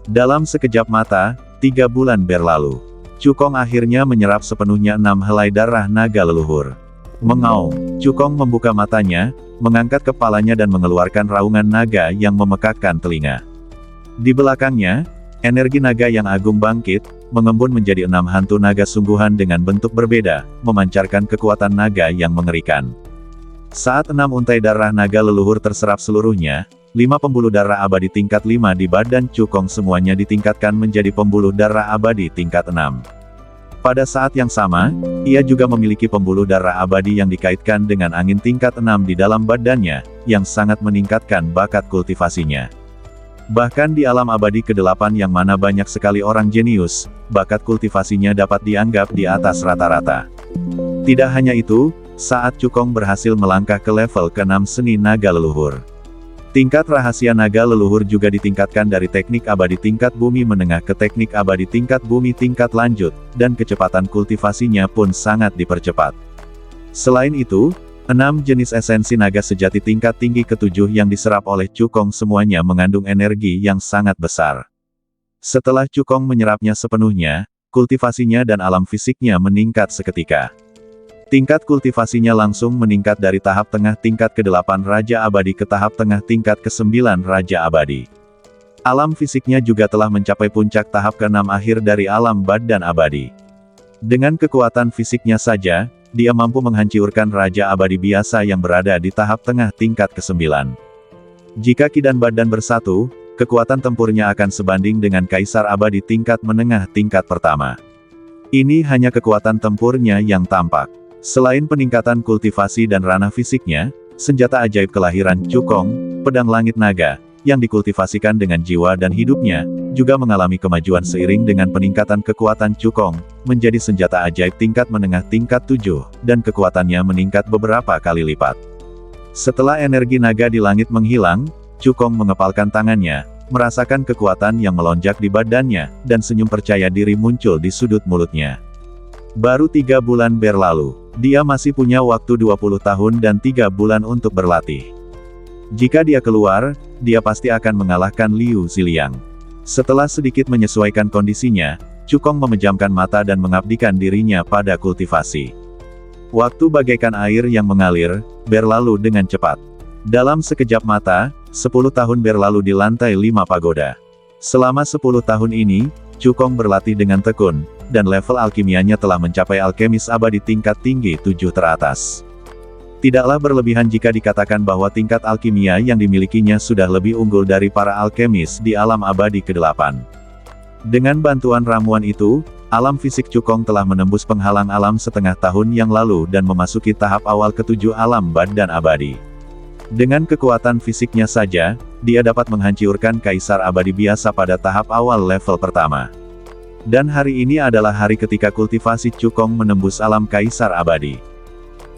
Dalam sekejap mata, 3 bulan berlalu. Cukong akhirnya menyerap sepenuhnya 6 helai darah naga leluhur. Mengaum, Cukong membuka matanya, mengangkat kepalanya dan mengeluarkan raungan naga yang memekakkan telinga. Di belakangnya, energi naga yang agung bangkit, mengembun menjadi 6 hantu naga sungguhan dengan bentuk berbeda, memancarkan kekuatan naga yang mengerikan. Saat 6 untai darah naga leluhur terserap seluruhnya, 5 pembuluh darah abadi tingkat 5 di badan Cukong semuanya ditingkatkan menjadi pembuluh darah abadi tingkat 6. Pada saat yang sama, ia juga memiliki pembuluh darah abadi yang dikaitkan dengan angin tingkat 6 di dalam badannya, yang sangat meningkatkan bakat kultivasinya. Bahkan di alam abadi ke-8 yang mana banyak sekali orang jenius, bakat kultivasinya dapat dianggap di atas rata-rata. Tidak hanya itu, saat Cukong berhasil melangkah ke level ke-6 seni naga leluhur. Tingkat rahasia naga leluhur juga ditingkatkan dari teknik abadi tingkat bumi menengah ke teknik abadi tingkat bumi tingkat lanjut, dan kecepatan kultivasinya pun sangat dipercepat. Selain itu, 6 jenis esensi naga sejati tingkat tinggi ke-7 yang diserap oleh Cukong semuanya mengandung energi yang sangat besar. Setelah Cukong menyerapnya sepenuhnya, kultivasinya dan alam fisiknya meningkat seketika. Tingkat kultivasinya langsung meningkat dari tahap tengah tingkat ke-8 Raja Abadi ke tahap tengah tingkat ke-9 Raja Abadi. Alam fisiknya juga telah mencapai puncak tahap ke-6 akhir dari alam badan abadi. Dengan kekuatan fisiknya saja, dia mampu menghancurkan Raja Abadi biasa yang berada di tahap tengah tingkat ke-9. Jika Ki dan badan bersatu, kekuatan tempurnya akan sebanding dengan Kaisar Abadi tingkat menengah tingkat pertama. Ini hanya kekuatan tempurnya yang tampak. Selain peningkatan kultivasi dan ranah fisiknya, senjata ajaib kelahiran Cukong, pedang langit naga, yang dikultivasikan dengan jiwa dan hidupnya, juga mengalami kemajuan seiring dengan peningkatan kekuatan Cukong, menjadi senjata ajaib tingkat menengah tingkat 7, dan kekuatannya meningkat beberapa kali lipat. Setelah energi naga di langit menghilang, Cukong mengepalkan tangannya, merasakan kekuatan yang melonjak di badannya, dan senyum percaya diri muncul di sudut mulutnya. Baru 3 bulan berlalu, dia masih punya waktu 20 tahun dan 3 bulan untuk berlatih. Jika dia keluar, dia pasti akan mengalahkan Liu Ziliang. Setelah sedikit menyesuaikan kondisinya, Cukong memejamkan mata dan mengabdikan dirinya pada kultivasi. Waktu bagaikan air yang mengalir, berlalu dengan cepat. Dalam sekejap mata, 10 tahun berlalu di lantai 5 pagoda. Selama 10 tahun ini, Cukong berlatih dengan tekun, dan level alkimianya telah mencapai alkemis abadi tingkat tinggi 7 teratas. Tidaklah berlebihan jika dikatakan bahwa tingkat alkimia yang dimilikinya sudah lebih unggul dari para alkemis di alam abadi ke-8. Dengan bantuan ramuan itu, alam fisik Cukong telah menembus penghalang alam setengah tahun yang lalu dan memasuki tahap awal ke-7 alam badan abadi. Dengan kekuatan fisiknya saja, dia dapat menghancurkan Kaisar Abadi biasa pada tahap awal level pertama. Dan hari ini adalah hari ketika kultivasi Cukong menembus alam Kaisar Abadi.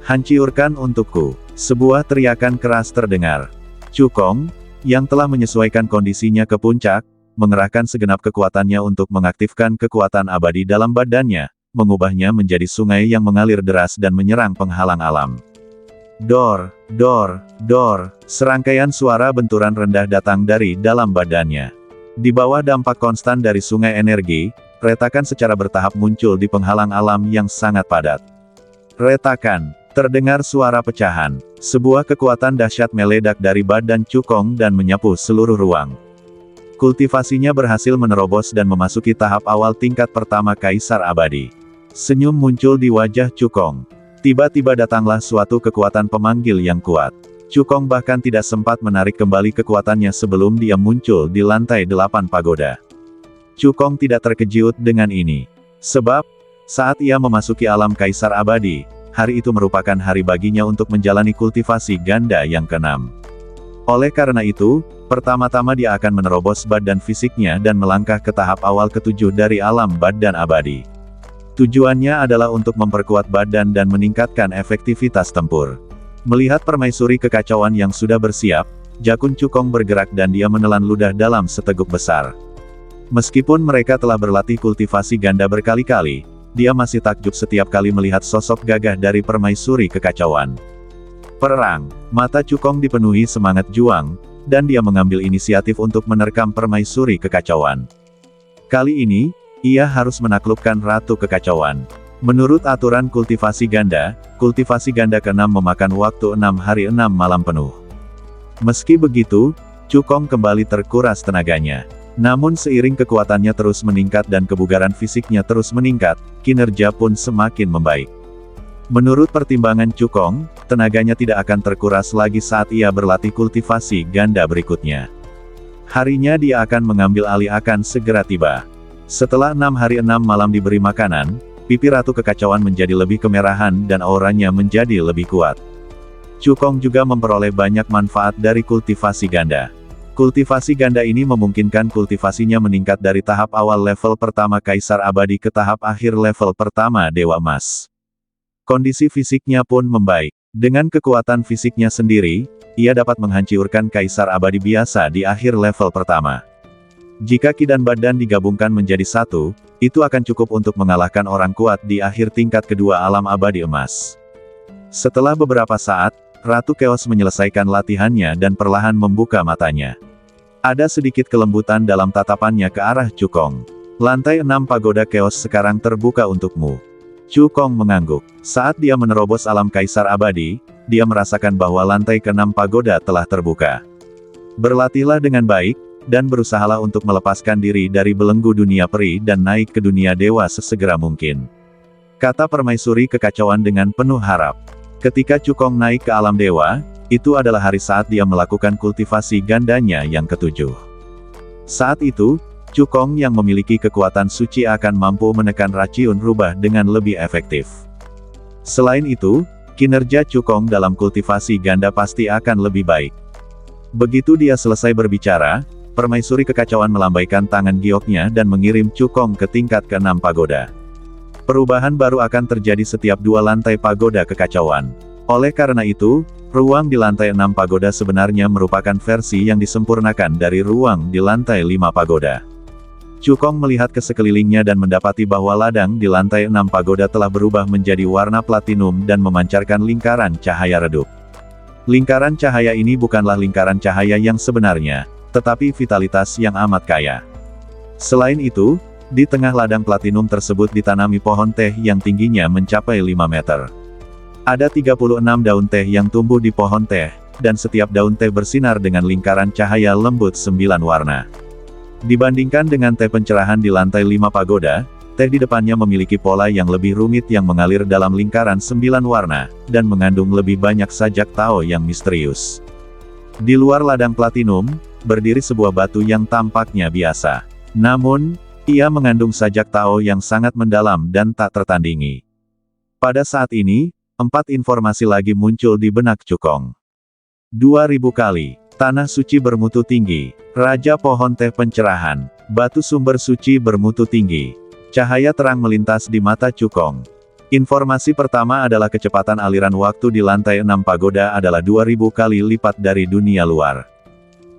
Hancurkan untukku. Sebuah teriakan keras terdengar. Cukong, yang telah menyesuaikan kondisinya ke puncak, mengerahkan segenap kekuatannya untuk mengaktifkan kekuatan abadi dalam badannya, mengubahnya menjadi sungai yang mengalir deras dan menyerang penghalang alam. Dor, dor, dor, serangkaian suara benturan rendah datang dari dalam badannya. Di bawah dampak konstan dari sungai energi, retakan secara bertahap muncul di penghalang alam yang sangat padat. Retakan, terdengar suara pecahan. Sebuah kekuatan dahsyat meledak dari badan Cukong dan menyapu seluruh ruang. Kultivasinya berhasil menerobos dan memasuki tahap awal tingkat pertama Kaisar Abadi. Senyum muncul di wajah Cukong. Tiba-tiba datanglah suatu kekuatan pemanggil yang kuat. Cukong bahkan tidak sempat menarik kembali kekuatannya sebelum dia muncul di lantai 8 pagoda. Cukong tidak terkejut dengan ini. Sebab, saat ia memasuki alam Kaisar Abadi, hari itu merupakan hari baginya untuk menjalani kultivasi ganda yang ke-6. Oleh karena itu, pertama-tama dia akan menerobos badan fisiknya dan melangkah ke tahap awal ke-7 dari alam badan abadi. Tujuannya adalah untuk memperkuat badan dan meningkatkan efektivitas tempur. Melihat permaisuri kekacauan yang sudah bersiap, jakun Cukong bergerak dan dia menelan ludah dalam seteguk besar. Meskipun mereka telah berlatih kultivasi ganda berkali-kali, dia masih takjub setiap kali melihat sosok gagah dari permaisuri kekacauan. Perang, mata Cukong dipenuhi semangat juang, dan dia mengambil inisiatif untuk menerkam permaisuri kekacauan. Kali ini, ia harus menaklukkan Ratu Kekacauan. Menurut aturan kultivasi ganda ke-6 memakan waktu 6 hari 6 malam penuh. Meski begitu, Cukong kembali terkuras tenaganya. Namun seiring kekuatannya terus meningkat dan kebugaran fisiknya terus meningkat, kinerja pun semakin membaik. Menurut pertimbangan Cukong, tenaganya tidak akan terkuras lagi saat ia berlatih kultivasi ganda berikutnya. Harinya dia akan mengambil alih akan segera tiba. Setelah 6 hari 6 malam diberi makanan, pipi Ratu Kekacauan menjadi lebih kemerahan dan auranya menjadi lebih kuat. Cukong juga memperoleh banyak manfaat dari kultivasi ganda. Kultivasi ganda ini memungkinkan kultivasinya meningkat dari tahap awal level pertama Kaisar Abadi ke tahap akhir level pertama Dewa Emas. Kondisi fisiknya pun membaik. Dengan kekuatan fisiknya sendiri, ia dapat menghancurkan Kaisar Abadi biasa di akhir level pertama. Jika ki dan badan digabungkan menjadi satu, itu akan cukup untuk mengalahkan orang kuat di akhir tingkat kedua alam abadi emas. Setelah beberapa saat, Ratu Chaos menyelesaikan latihannya dan perlahan membuka matanya. Ada sedikit kelembutan dalam tatapannya ke arah Cukong. Lantai 6 pagoda Chaos sekarang terbuka untukmu. Cukong mengangguk. Saat dia menerobos alam Kaisar Abadi, dia merasakan bahwa lantai ke-6 pagoda telah terbuka. Berlatihlah dengan baik, dan berusahalah untuk melepaskan diri dari belenggu dunia peri dan naik ke dunia dewa sesegera mungkin. Kata permaisuri kekacauan dengan penuh harap. Ketika Cukong naik ke alam dewa, itu adalah hari saat dia melakukan kultivasi gandanya yang ke-7. Saat itu, Cukong yang memiliki kekuatan suci akan mampu menekan raciun rubah dengan lebih efektif. Selain itu, kinerja Cukong dalam kultivasi ganda pasti akan lebih baik. Begitu dia selesai berbicara, permaisuri kekacauan melambaikan tangan gioknya dan mengirim Cukong ke tingkat ke-6 pagoda. Perubahan baru akan terjadi setiap 2 lantai pagoda kekacauan. Oleh karena itu, ruang di lantai 6 pagoda sebenarnya merupakan versi yang disempurnakan dari ruang di lantai 5 pagoda. Cukong melihat ke sekelilingnya dan mendapati bahwa ladang di lantai 6 pagoda telah berubah menjadi warna platinum dan memancarkan lingkaran cahaya redup. Lingkaran cahaya ini bukanlah lingkaran cahaya yang sebenarnya, tetapi vitalitas yang amat kaya. Selain itu, di tengah ladang platinum tersebut ditanami pohon teh yang tingginya mencapai 5 meter. Ada 36 daun teh yang tumbuh di pohon teh, dan setiap daun teh bersinar dengan lingkaran cahaya lembut 9 warna. Dibandingkan dengan teh pencerahan di lantai 5 pagoda, teh di depannya memiliki pola yang lebih rumit yang mengalir dalam lingkaran 9 warna, dan mengandung lebih banyak sajak Tao yang misterius. Di luar ladang platinum, berdiri sebuah batu yang tampaknya biasa. Namun, ia mengandung sajak Tao yang sangat mendalam dan tak tertandingi. Pada saat ini, 4 informasi lagi muncul di benak Cukong. 2000 kali. Tanah suci bermutu tinggi. Raja pohon teh pencerahan. Batu sumber suci bermutu tinggi. Cahaya terang melintas di mata Cukong. Informasi pertama adalah kecepatan aliran waktu di lantai 6 pagoda adalah 2000 kali lipat dari dunia luar.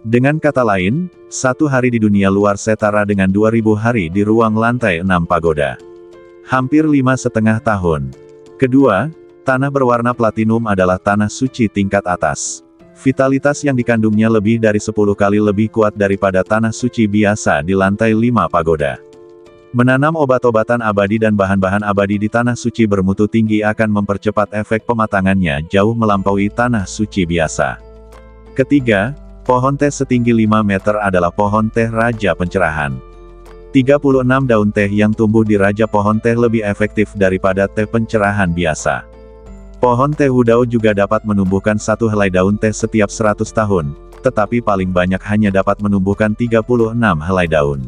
Dengan kata lain, satu hari di dunia luar setara dengan 2000 hari di ruang lantai 6 pagoda. Hampir 5,5 tahun. Kedua, tanah berwarna platinum adalah tanah suci tingkat atas. Vitalitas yang dikandungnya lebih dari 10 kali lebih kuat daripada tanah suci biasa di lantai 5 pagoda. Menanam obat-obatan abadi dan bahan-bahan abadi di tanah suci bermutu tinggi akan mempercepat efek pematangannya jauh melampaui tanah suci biasa. Ketiga, pohon teh setinggi 5 meter adalah pohon teh Raja Pencerahan. 36 daun teh yang tumbuh di Raja Pohon Teh lebih efektif daripada teh pencerahan biasa. Pohon teh hudao juga dapat menumbuhkan satu helai daun teh setiap 100 tahun, tetapi paling banyak hanya dapat menumbuhkan 36 helai daun.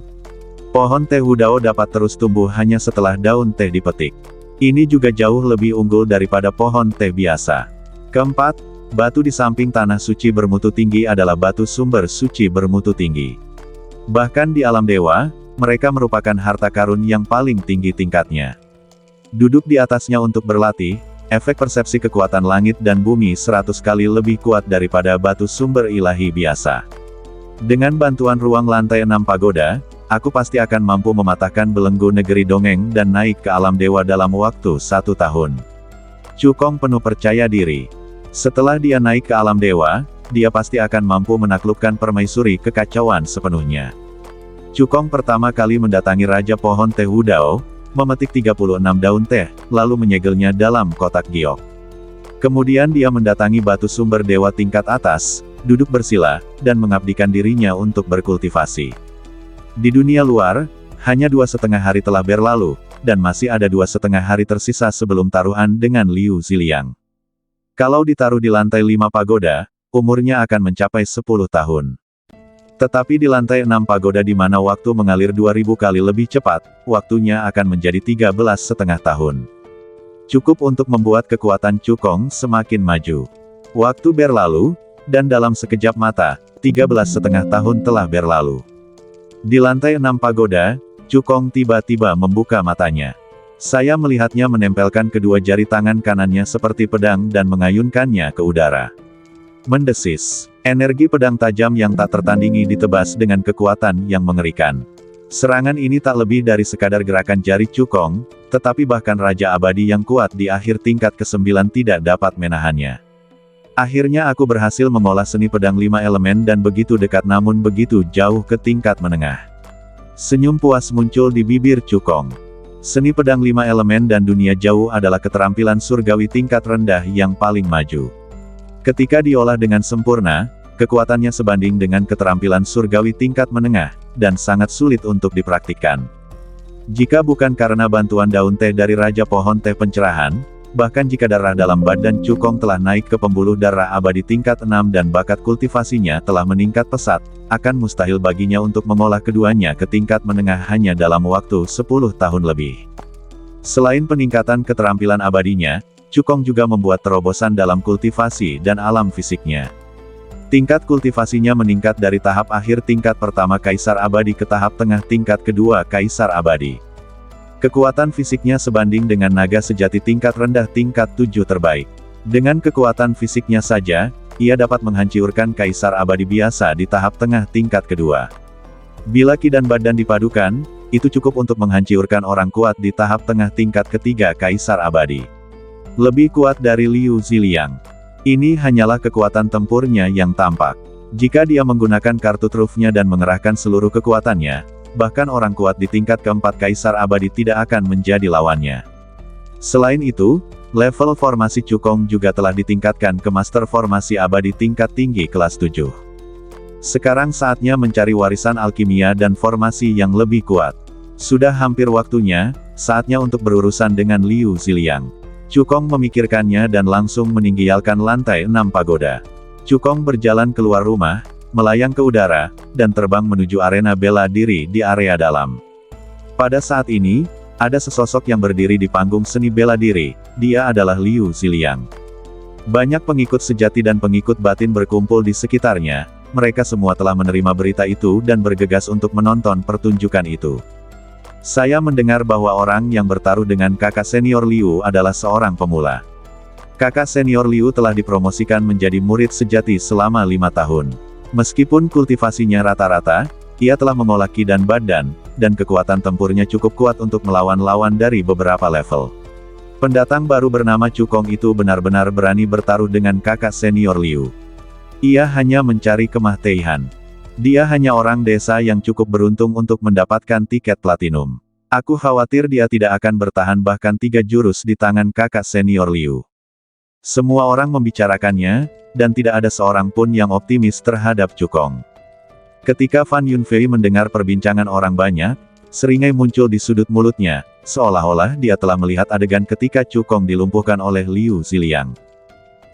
Pohon teh hudao dapat terus tumbuh hanya setelah daun teh dipetik. Ini juga jauh lebih unggul daripada pohon teh biasa. Keempat, batu di samping tanah suci bermutu tinggi adalah batu sumber suci bermutu tinggi. Bahkan di alam dewa, mereka merupakan harta karun yang paling tinggi tingkatnya. Duduk di atasnya untuk berlatih, efek persepsi kekuatan langit dan bumi 100 kali lebih kuat daripada batu sumber ilahi biasa. Dengan bantuan ruang lantai 6 pagoda, aku pasti akan mampu mematahkan belenggu negeri dongeng dan naik ke alam dewa dalam waktu 1 tahun. Cukong penuh percaya diri. Setelah dia naik ke alam dewa, dia pasti akan mampu menaklukkan permaisuri kekacauan sepenuhnya. Cukong pertama kali mendatangi Raja Pohon Teh Hudao, memetik 36 daun teh, lalu menyegelnya dalam kotak giok. Kemudian dia mendatangi batu sumber dewa tingkat atas, duduk bersila, dan mengabdikan dirinya untuk berkultivasi. Di dunia luar, hanya 2,5 hari telah berlalu, dan masih ada 2,5 hari tersisa sebelum taruhan dengan Liu Ziliang. Kalau ditaruh di lantai 5 pagoda, umurnya akan mencapai 10 tahun. Tetapi di lantai 6 pagoda di mana waktu mengalir 2000 kali lebih cepat, waktunya akan menjadi 13,5 tahun. Cukup untuk membuat kekuatan Cukong semakin maju. Waktu berlalu, dan dalam sekejap mata, 13,5 tahun telah berlalu. Di lantai 6 pagoda, Cukong tiba-tiba membuka matanya. Saya melihatnya menempelkan kedua jari tangan kanannya seperti pedang dan mengayunkannya ke udara. Mendesis. Energi pedang tajam yang tak tertandingi ditebas dengan kekuatan yang mengerikan. Serangan ini tak lebih dari sekadar gerakan jari Cukong, tetapi bahkan Raja Abadi yang kuat di akhir tingkat ke-9 tidak dapat menahannya. Akhirnya aku berhasil mengolah seni pedang 5 elemen dan begitu dekat namun begitu jauh ke tingkat menengah. Senyum puas muncul di bibir Cukong. Seni pedang 5 elemen dan dunia jauh adalah keterampilan surgawi tingkat rendah yang paling maju. Ketika diolah dengan sempurna, kekuatannya sebanding dengan keterampilan surgawi tingkat menengah, dan sangat sulit untuk dipraktikkan. Jika bukan karena bantuan daun teh dari Raja Pohon Teh Pencerahan, bahkan jika darah dalam badan Cukong telah naik ke pembuluh darah abadi tingkat 6 dan bakat kultivasinya telah meningkat pesat, akan mustahil baginya untuk mengolah keduanya ke tingkat menengah hanya dalam waktu 10 tahun lebih. Selain peningkatan keterampilan abadinya, Cukong juga membuat terobosan dalam kultivasi dan alam fisiknya. Tingkat kultivasinya meningkat dari tahap akhir tingkat pertama Kaisar Abadi ke tahap tengah tingkat kedua Kaisar Abadi. Kekuatan fisiknya sebanding dengan naga sejati tingkat rendah tingkat 7 terbaik. Dengan kekuatan fisiknya saja, ia dapat menghancurkan Kaisar Abadi biasa di tahap tengah tingkat kedua. Bila ki dan badan dipadukan, itu cukup untuk menghancurkan orang kuat di tahap tengah tingkat ketiga Kaisar Abadi. Lebih kuat dari Liu Ziliang. Ini hanyalah kekuatan tempurnya yang tampak. Jika dia menggunakan kartu trufnya dan mengerahkan seluruh kekuatannya, bahkan orang kuat di tingkat keempat Kaisar Abadi tidak akan menjadi lawannya. Selain itu, level formasi Cukong juga telah ditingkatkan ke Master Formasi Abadi tingkat tinggi kelas 7. Sekarang saatnya mencari warisan alkimia dan formasi yang lebih kuat. Sudah hampir waktunya, saatnya untuk berurusan dengan Liu Ziliang. Cukong memikirkannya dan langsung meninggalkan lantai 6 pagoda. Cukong berjalan keluar rumah, melayang ke udara, dan terbang menuju arena bela diri di area dalam. Pada saat ini, ada sesosok yang berdiri di panggung seni bela diri, dia adalah Liu Ziliang. Banyak pengikut sejati dan pengikut batin berkumpul di sekitarnya, mereka semua telah menerima berita itu dan bergegas untuk menonton pertunjukan itu. Saya mendengar bahwa orang yang bertaruh dengan kakak senior Liu adalah seorang pemula. Kakak senior Liu telah dipromosikan menjadi murid sejati selama 5 tahun. Meskipun kultivasinya rata-rata, ia telah mengolah ki dan badan, dan kekuatan tempurnya cukup kuat untuk melawan lawan dari beberapa level. Pendatang baru bernama Cukong itu benar-benar berani bertaruh dengan kakak senior Liu. Ia hanya mencari kemah-teihan. Dia hanya orang desa yang cukup beruntung untuk mendapatkan tiket platinum. Aku khawatir dia tidak akan bertahan bahkan 3 jurus di tangan kakak senior Liu. Semua orang membicarakannya, dan tidak ada seorang pun yang optimis terhadap Cukong. Ketika Fan Yunfei mendengar perbincangan orang banyak, seringai muncul di sudut mulutnya, seolah-olah dia telah melihat adegan ketika Cukong dilumpuhkan oleh Liu Ziliang.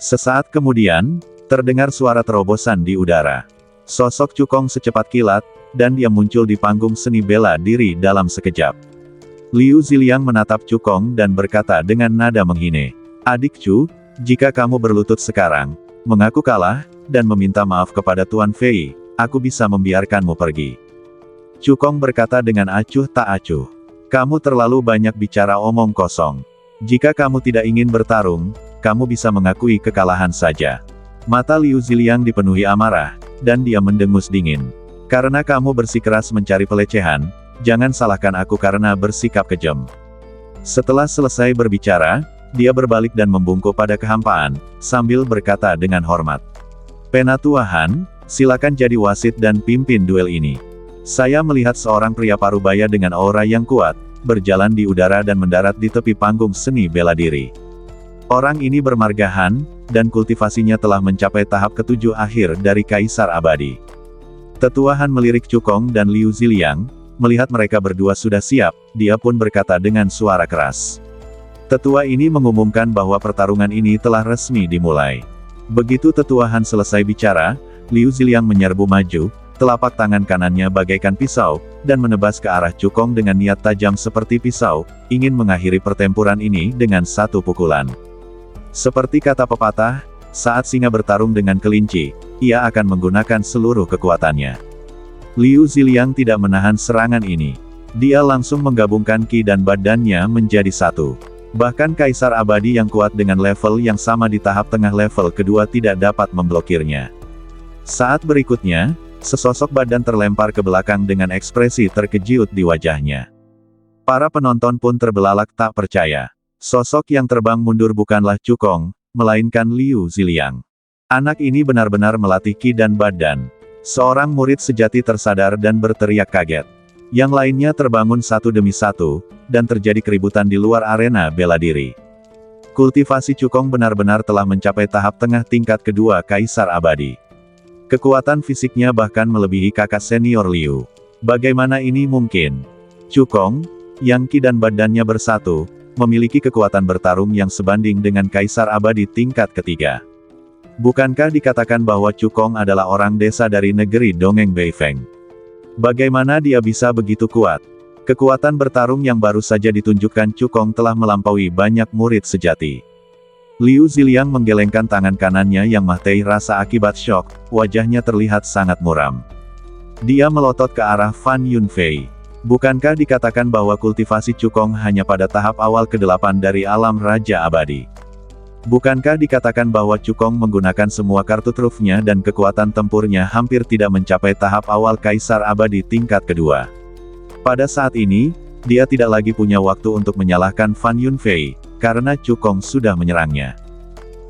Sesaat kemudian, terdengar suara terobosan di udara. Sosok Cukong secepat kilat, dan dia muncul di panggung seni bela diri dalam sekejap. Liu Ziliang menatap Cukong dan berkata dengan nada menghine, "Adik Cu, jika kamu berlutut sekarang, mengaku kalah, dan meminta maaf kepada Tuan Fei, aku bisa membiarkanmu pergi." Cukong berkata dengan acuh tak acuh, "Kamu terlalu banyak bicara omong kosong. Jika kamu tidak ingin bertarung, kamu bisa mengakui kekalahan saja." Mata Liu Ziliang dipenuhi amarah, dan dia mendengus dingin. "Karena kamu bersikeras mencari pelecehan, jangan salahkan aku karena bersikap kejam." Setelah selesai berbicara, dia berbalik dan membungkuk pada kehampaan, sambil berkata dengan hormat, "Penatua Han, silakan jadi wasit dan pimpin duel ini." Saya melihat seorang pria parubaya dengan aura yang kuat, berjalan di udara dan mendarat di tepi panggung seni bela diri. Orang ini bermarga Han, dan kultivasinya telah mencapai tahap ke-7 akhir dari Kaisar Abadi. Tetua Han melirik Cukong dan Liu Ziliang, melihat mereka berdua sudah siap, dia pun berkata dengan suara keras. Tetua ini mengumumkan bahwa pertarungan ini telah resmi dimulai. Begitu Tetua Han selesai bicara, Liu Ziliang menyerbu maju, telapak tangan kanannya bagaikan pisau, dan menebas ke arah Cukong dengan niat tajam seperti pisau, ingin mengakhiri pertempuran ini dengan satu pukulan. Seperti kata pepatah, saat singa bertarung dengan kelinci, ia akan menggunakan seluruh kekuatannya. Liu Ziliang tidak menahan serangan ini. Dia langsung menggabungkan ki dan badannya menjadi satu. Bahkan Kaisar Abadi yang kuat dengan level yang sama di tahap tengah level kedua tidak dapat memblokirnya. Saat berikutnya, sesosok badan terlempar ke belakang dengan ekspresi terkejut di wajahnya. Para penonton pun terbelalak tak percaya. Sosok yang terbang mundur bukanlah Cukong, melainkan Liu Ziliang. Anak ini benar-benar melatih ki dan badan. Seorang murid sejati tersadar dan berteriak kaget. Yang lainnya terbangun satu demi satu, dan terjadi keributan di luar arena bela diri. Kultivasi Cukong benar-benar telah mencapai tahap tengah tingkat kedua Kaisar Abadi. Kekuatan fisiknya bahkan melebihi kakak senior Liu. Bagaimana ini mungkin? Cukong, yang ki dan badannya bersatu, memiliki kekuatan bertarung yang sebanding dengan Kaisar Abadi tingkat ketiga. Bukankah dikatakan bahwa Cukong adalah orang desa dari negeri dongeng Beifeng? Bagaimana dia bisa begitu kuat? Kekuatan bertarung yang baru saja ditunjukkan Cukong telah melampaui banyak murid sejati. Liu Ziliang menggelengkan tangan kanannya yang mahtei rasa akibat syok, wajahnya terlihat sangat muram. Dia melotot ke arah Fan Yunfei. Bukankah dikatakan bahwa kultivasi Cukong hanya pada tahap awal ke-8 dari alam Raja Abadi? Bukankah dikatakan bahwa Cukong menggunakan semua kartu trufnya dan kekuatan tempurnya hampir tidak mencapai tahap awal Kaisar Abadi tingkat kedua? Pada saat ini, dia tidak lagi punya waktu untuk menyalahkan Fan Yunfei, karena Cukong sudah menyerangnya.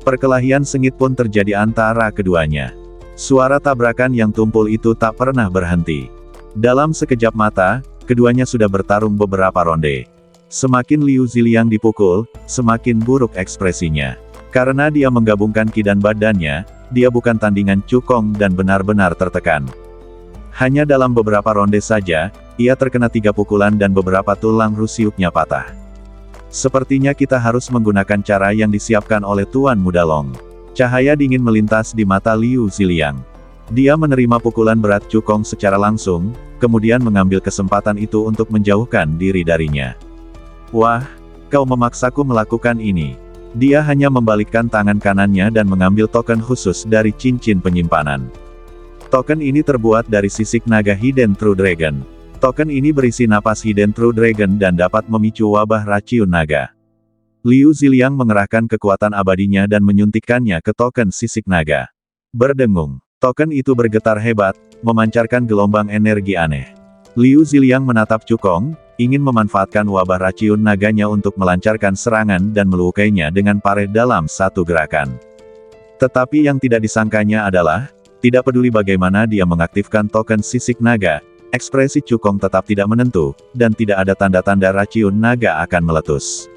Perkelahian sengit pun terjadi antara keduanya. Suara tabrakan yang tumpul itu tak pernah berhenti. Dalam sekejap mata, keduanya sudah bertarung beberapa ronde. Semakin Liu Ziliang dipukul, semakin buruk ekspresinya. Karena dia menggabungkan ki dan badannya, dia bukan tandingan Cukong dan benar-benar tertekan. Hanya dalam beberapa ronde saja, ia terkena 3 pukulan dan beberapa tulang rusuknya patah. Sepertinya kita harus menggunakan cara yang disiapkan oleh Tuan Muda Long. Cahaya dingin melintas di mata Liu Ziliang. Dia menerima pukulan berat Cukong secara langsung, kemudian mengambil kesempatan itu untuk menjauhkan diri darinya. "Wah, kau memaksaku melakukan ini." Dia hanya membalikkan tangan kanannya dan mengambil token khusus dari cincin penyimpanan. Token ini terbuat dari sisik naga Hidden True Dragon. Token ini berisi napas Hidden True Dragon dan dapat memicu wabah raciun naga. Liu Ziliang mengerahkan kekuatan abadinya dan menyuntikkannya ke token sisik naga. Berdengung, token itu bergetar hebat, memancarkan gelombang energi aneh. Liu Ziliang menatap Cukong, ingin memanfaatkan wabah raciun naganya untuk melancarkan serangan dan melukainya dengan pareh dalam satu gerakan. Tetapi yang tidak disangkanya adalah, tidak peduli bagaimana dia mengaktifkan token sisik naga, ekspresi Cukong tetap tidak menentu, dan tidak ada tanda-tanda raciun naga akan meletus.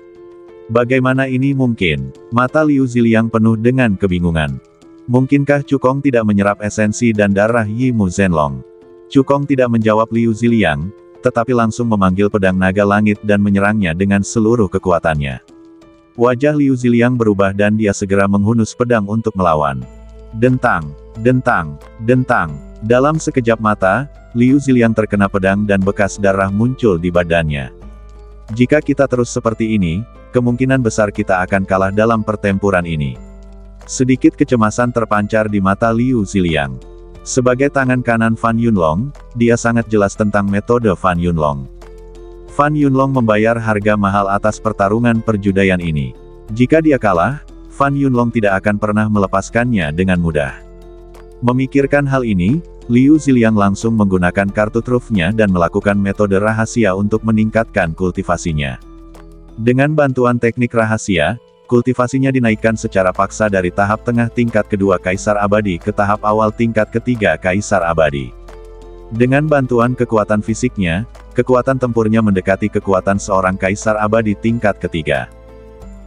Bagaimana ini mungkin? Mata Liu Ziliang penuh dengan kebingungan. Mungkinkah Cukong tidak menyerap esensi dan darah Yi Mu Zhenlong? Cukong tidak menjawab Liu Ziliang, tetapi langsung memanggil pedang naga langit dan menyerangnya dengan seluruh kekuatannya. Wajah Liu Ziliang berubah dan dia segera menghunus pedang untuk melawan. Dentang, dentang, dentang. Dalam sekejap mata, Liu Ziliang terkena pedang dan bekas darah muncul di badannya. Jika kita terus seperti ini, kemungkinan besar kita akan kalah dalam pertempuran ini. Sedikit kecemasan terpancar di mata Liu Ziliang. Sebagai tangan kanan Fan Yunlong, dia sangat jelas tentang metode Fan Yunlong. Fan Yunlong membayar harga mahal atas pertarungan perjudaian ini. Jika dia kalah, Fan Yunlong tidak akan pernah melepaskannya dengan mudah. Memikirkan hal ini, Liu Ziliang langsung menggunakan kartu trufnya dan melakukan metode rahasia untuk meningkatkan kultivasinya. Dengan bantuan teknik rahasia, kultivasinya dinaikkan secara paksa dari tahap tengah tingkat kedua Kaisar Abadi ke tahap awal tingkat ketiga Kaisar Abadi. Dengan bantuan kekuatan fisiknya, kekuatan tempurnya mendekati kekuatan seorang Kaisar Abadi tingkat ketiga.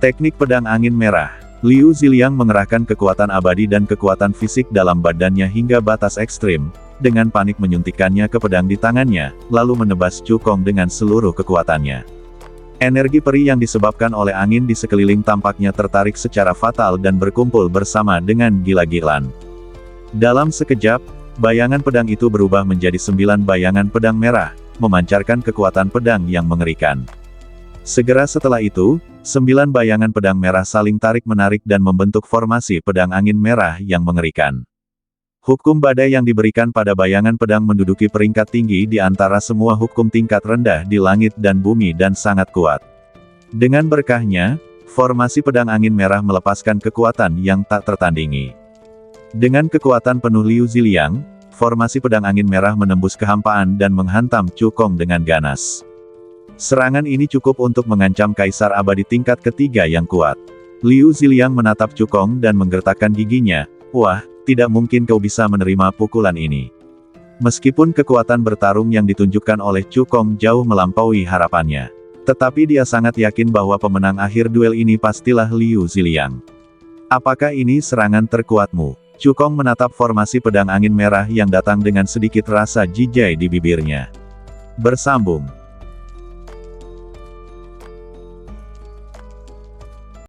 Teknik pedang angin merah. Liu Ziliang mengerahkan kekuatan abadi dan kekuatan fisik dalam badannya hingga batas ekstrim, dengan panik menyuntikkannya ke pedang di tangannya, lalu menebas Cukong dengan seluruh kekuatannya. Energi peri yang disebabkan oleh angin di sekeliling tampaknya tertarik secara fatal dan berkumpul bersama dengan gila-gilaan. Dalam sekejap, bayangan pedang itu berubah menjadi 9 bayangan pedang merah, memancarkan kekuatan pedang yang mengerikan. Segera setelah itu, 9 bayangan pedang merah saling tarik-menarik dan membentuk formasi pedang angin merah yang mengerikan. Hukum badai yang diberikan pada bayangan pedang menduduki peringkat tinggi di antara semua hukum tingkat rendah di langit dan bumi dan sangat kuat. Dengan berkahnya, formasi pedang angin merah melepaskan kekuatan yang tak tertandingi. Dengan kekuatan penuh Liu Ziliang, formasi pedang angin merah menembus kehampaan dan menghantam Cukong dengan ganas. Serangan ini cukup untuk mengancam Kaisar Abadi tingkat ketiga yang kuat. Liu Ziliang menatap Cukong dan menggertakkan giginya, "Wah, tidak mungkin kau bisa menerima pukulan ini." Meskipun kekuatan bertarung yang ditunjukkan oleh Cukong jauh melampaui harapannya. Tetapi dia sangat yakin bahwa pemenang akhir duel ini pastilah Liu Ziliang. "Apakah ini serangan terkuatmu?" Cukong menatap formasi pedang angin merah yang datang dengan sedikit rasa jijai di bibirnya. Bersambung.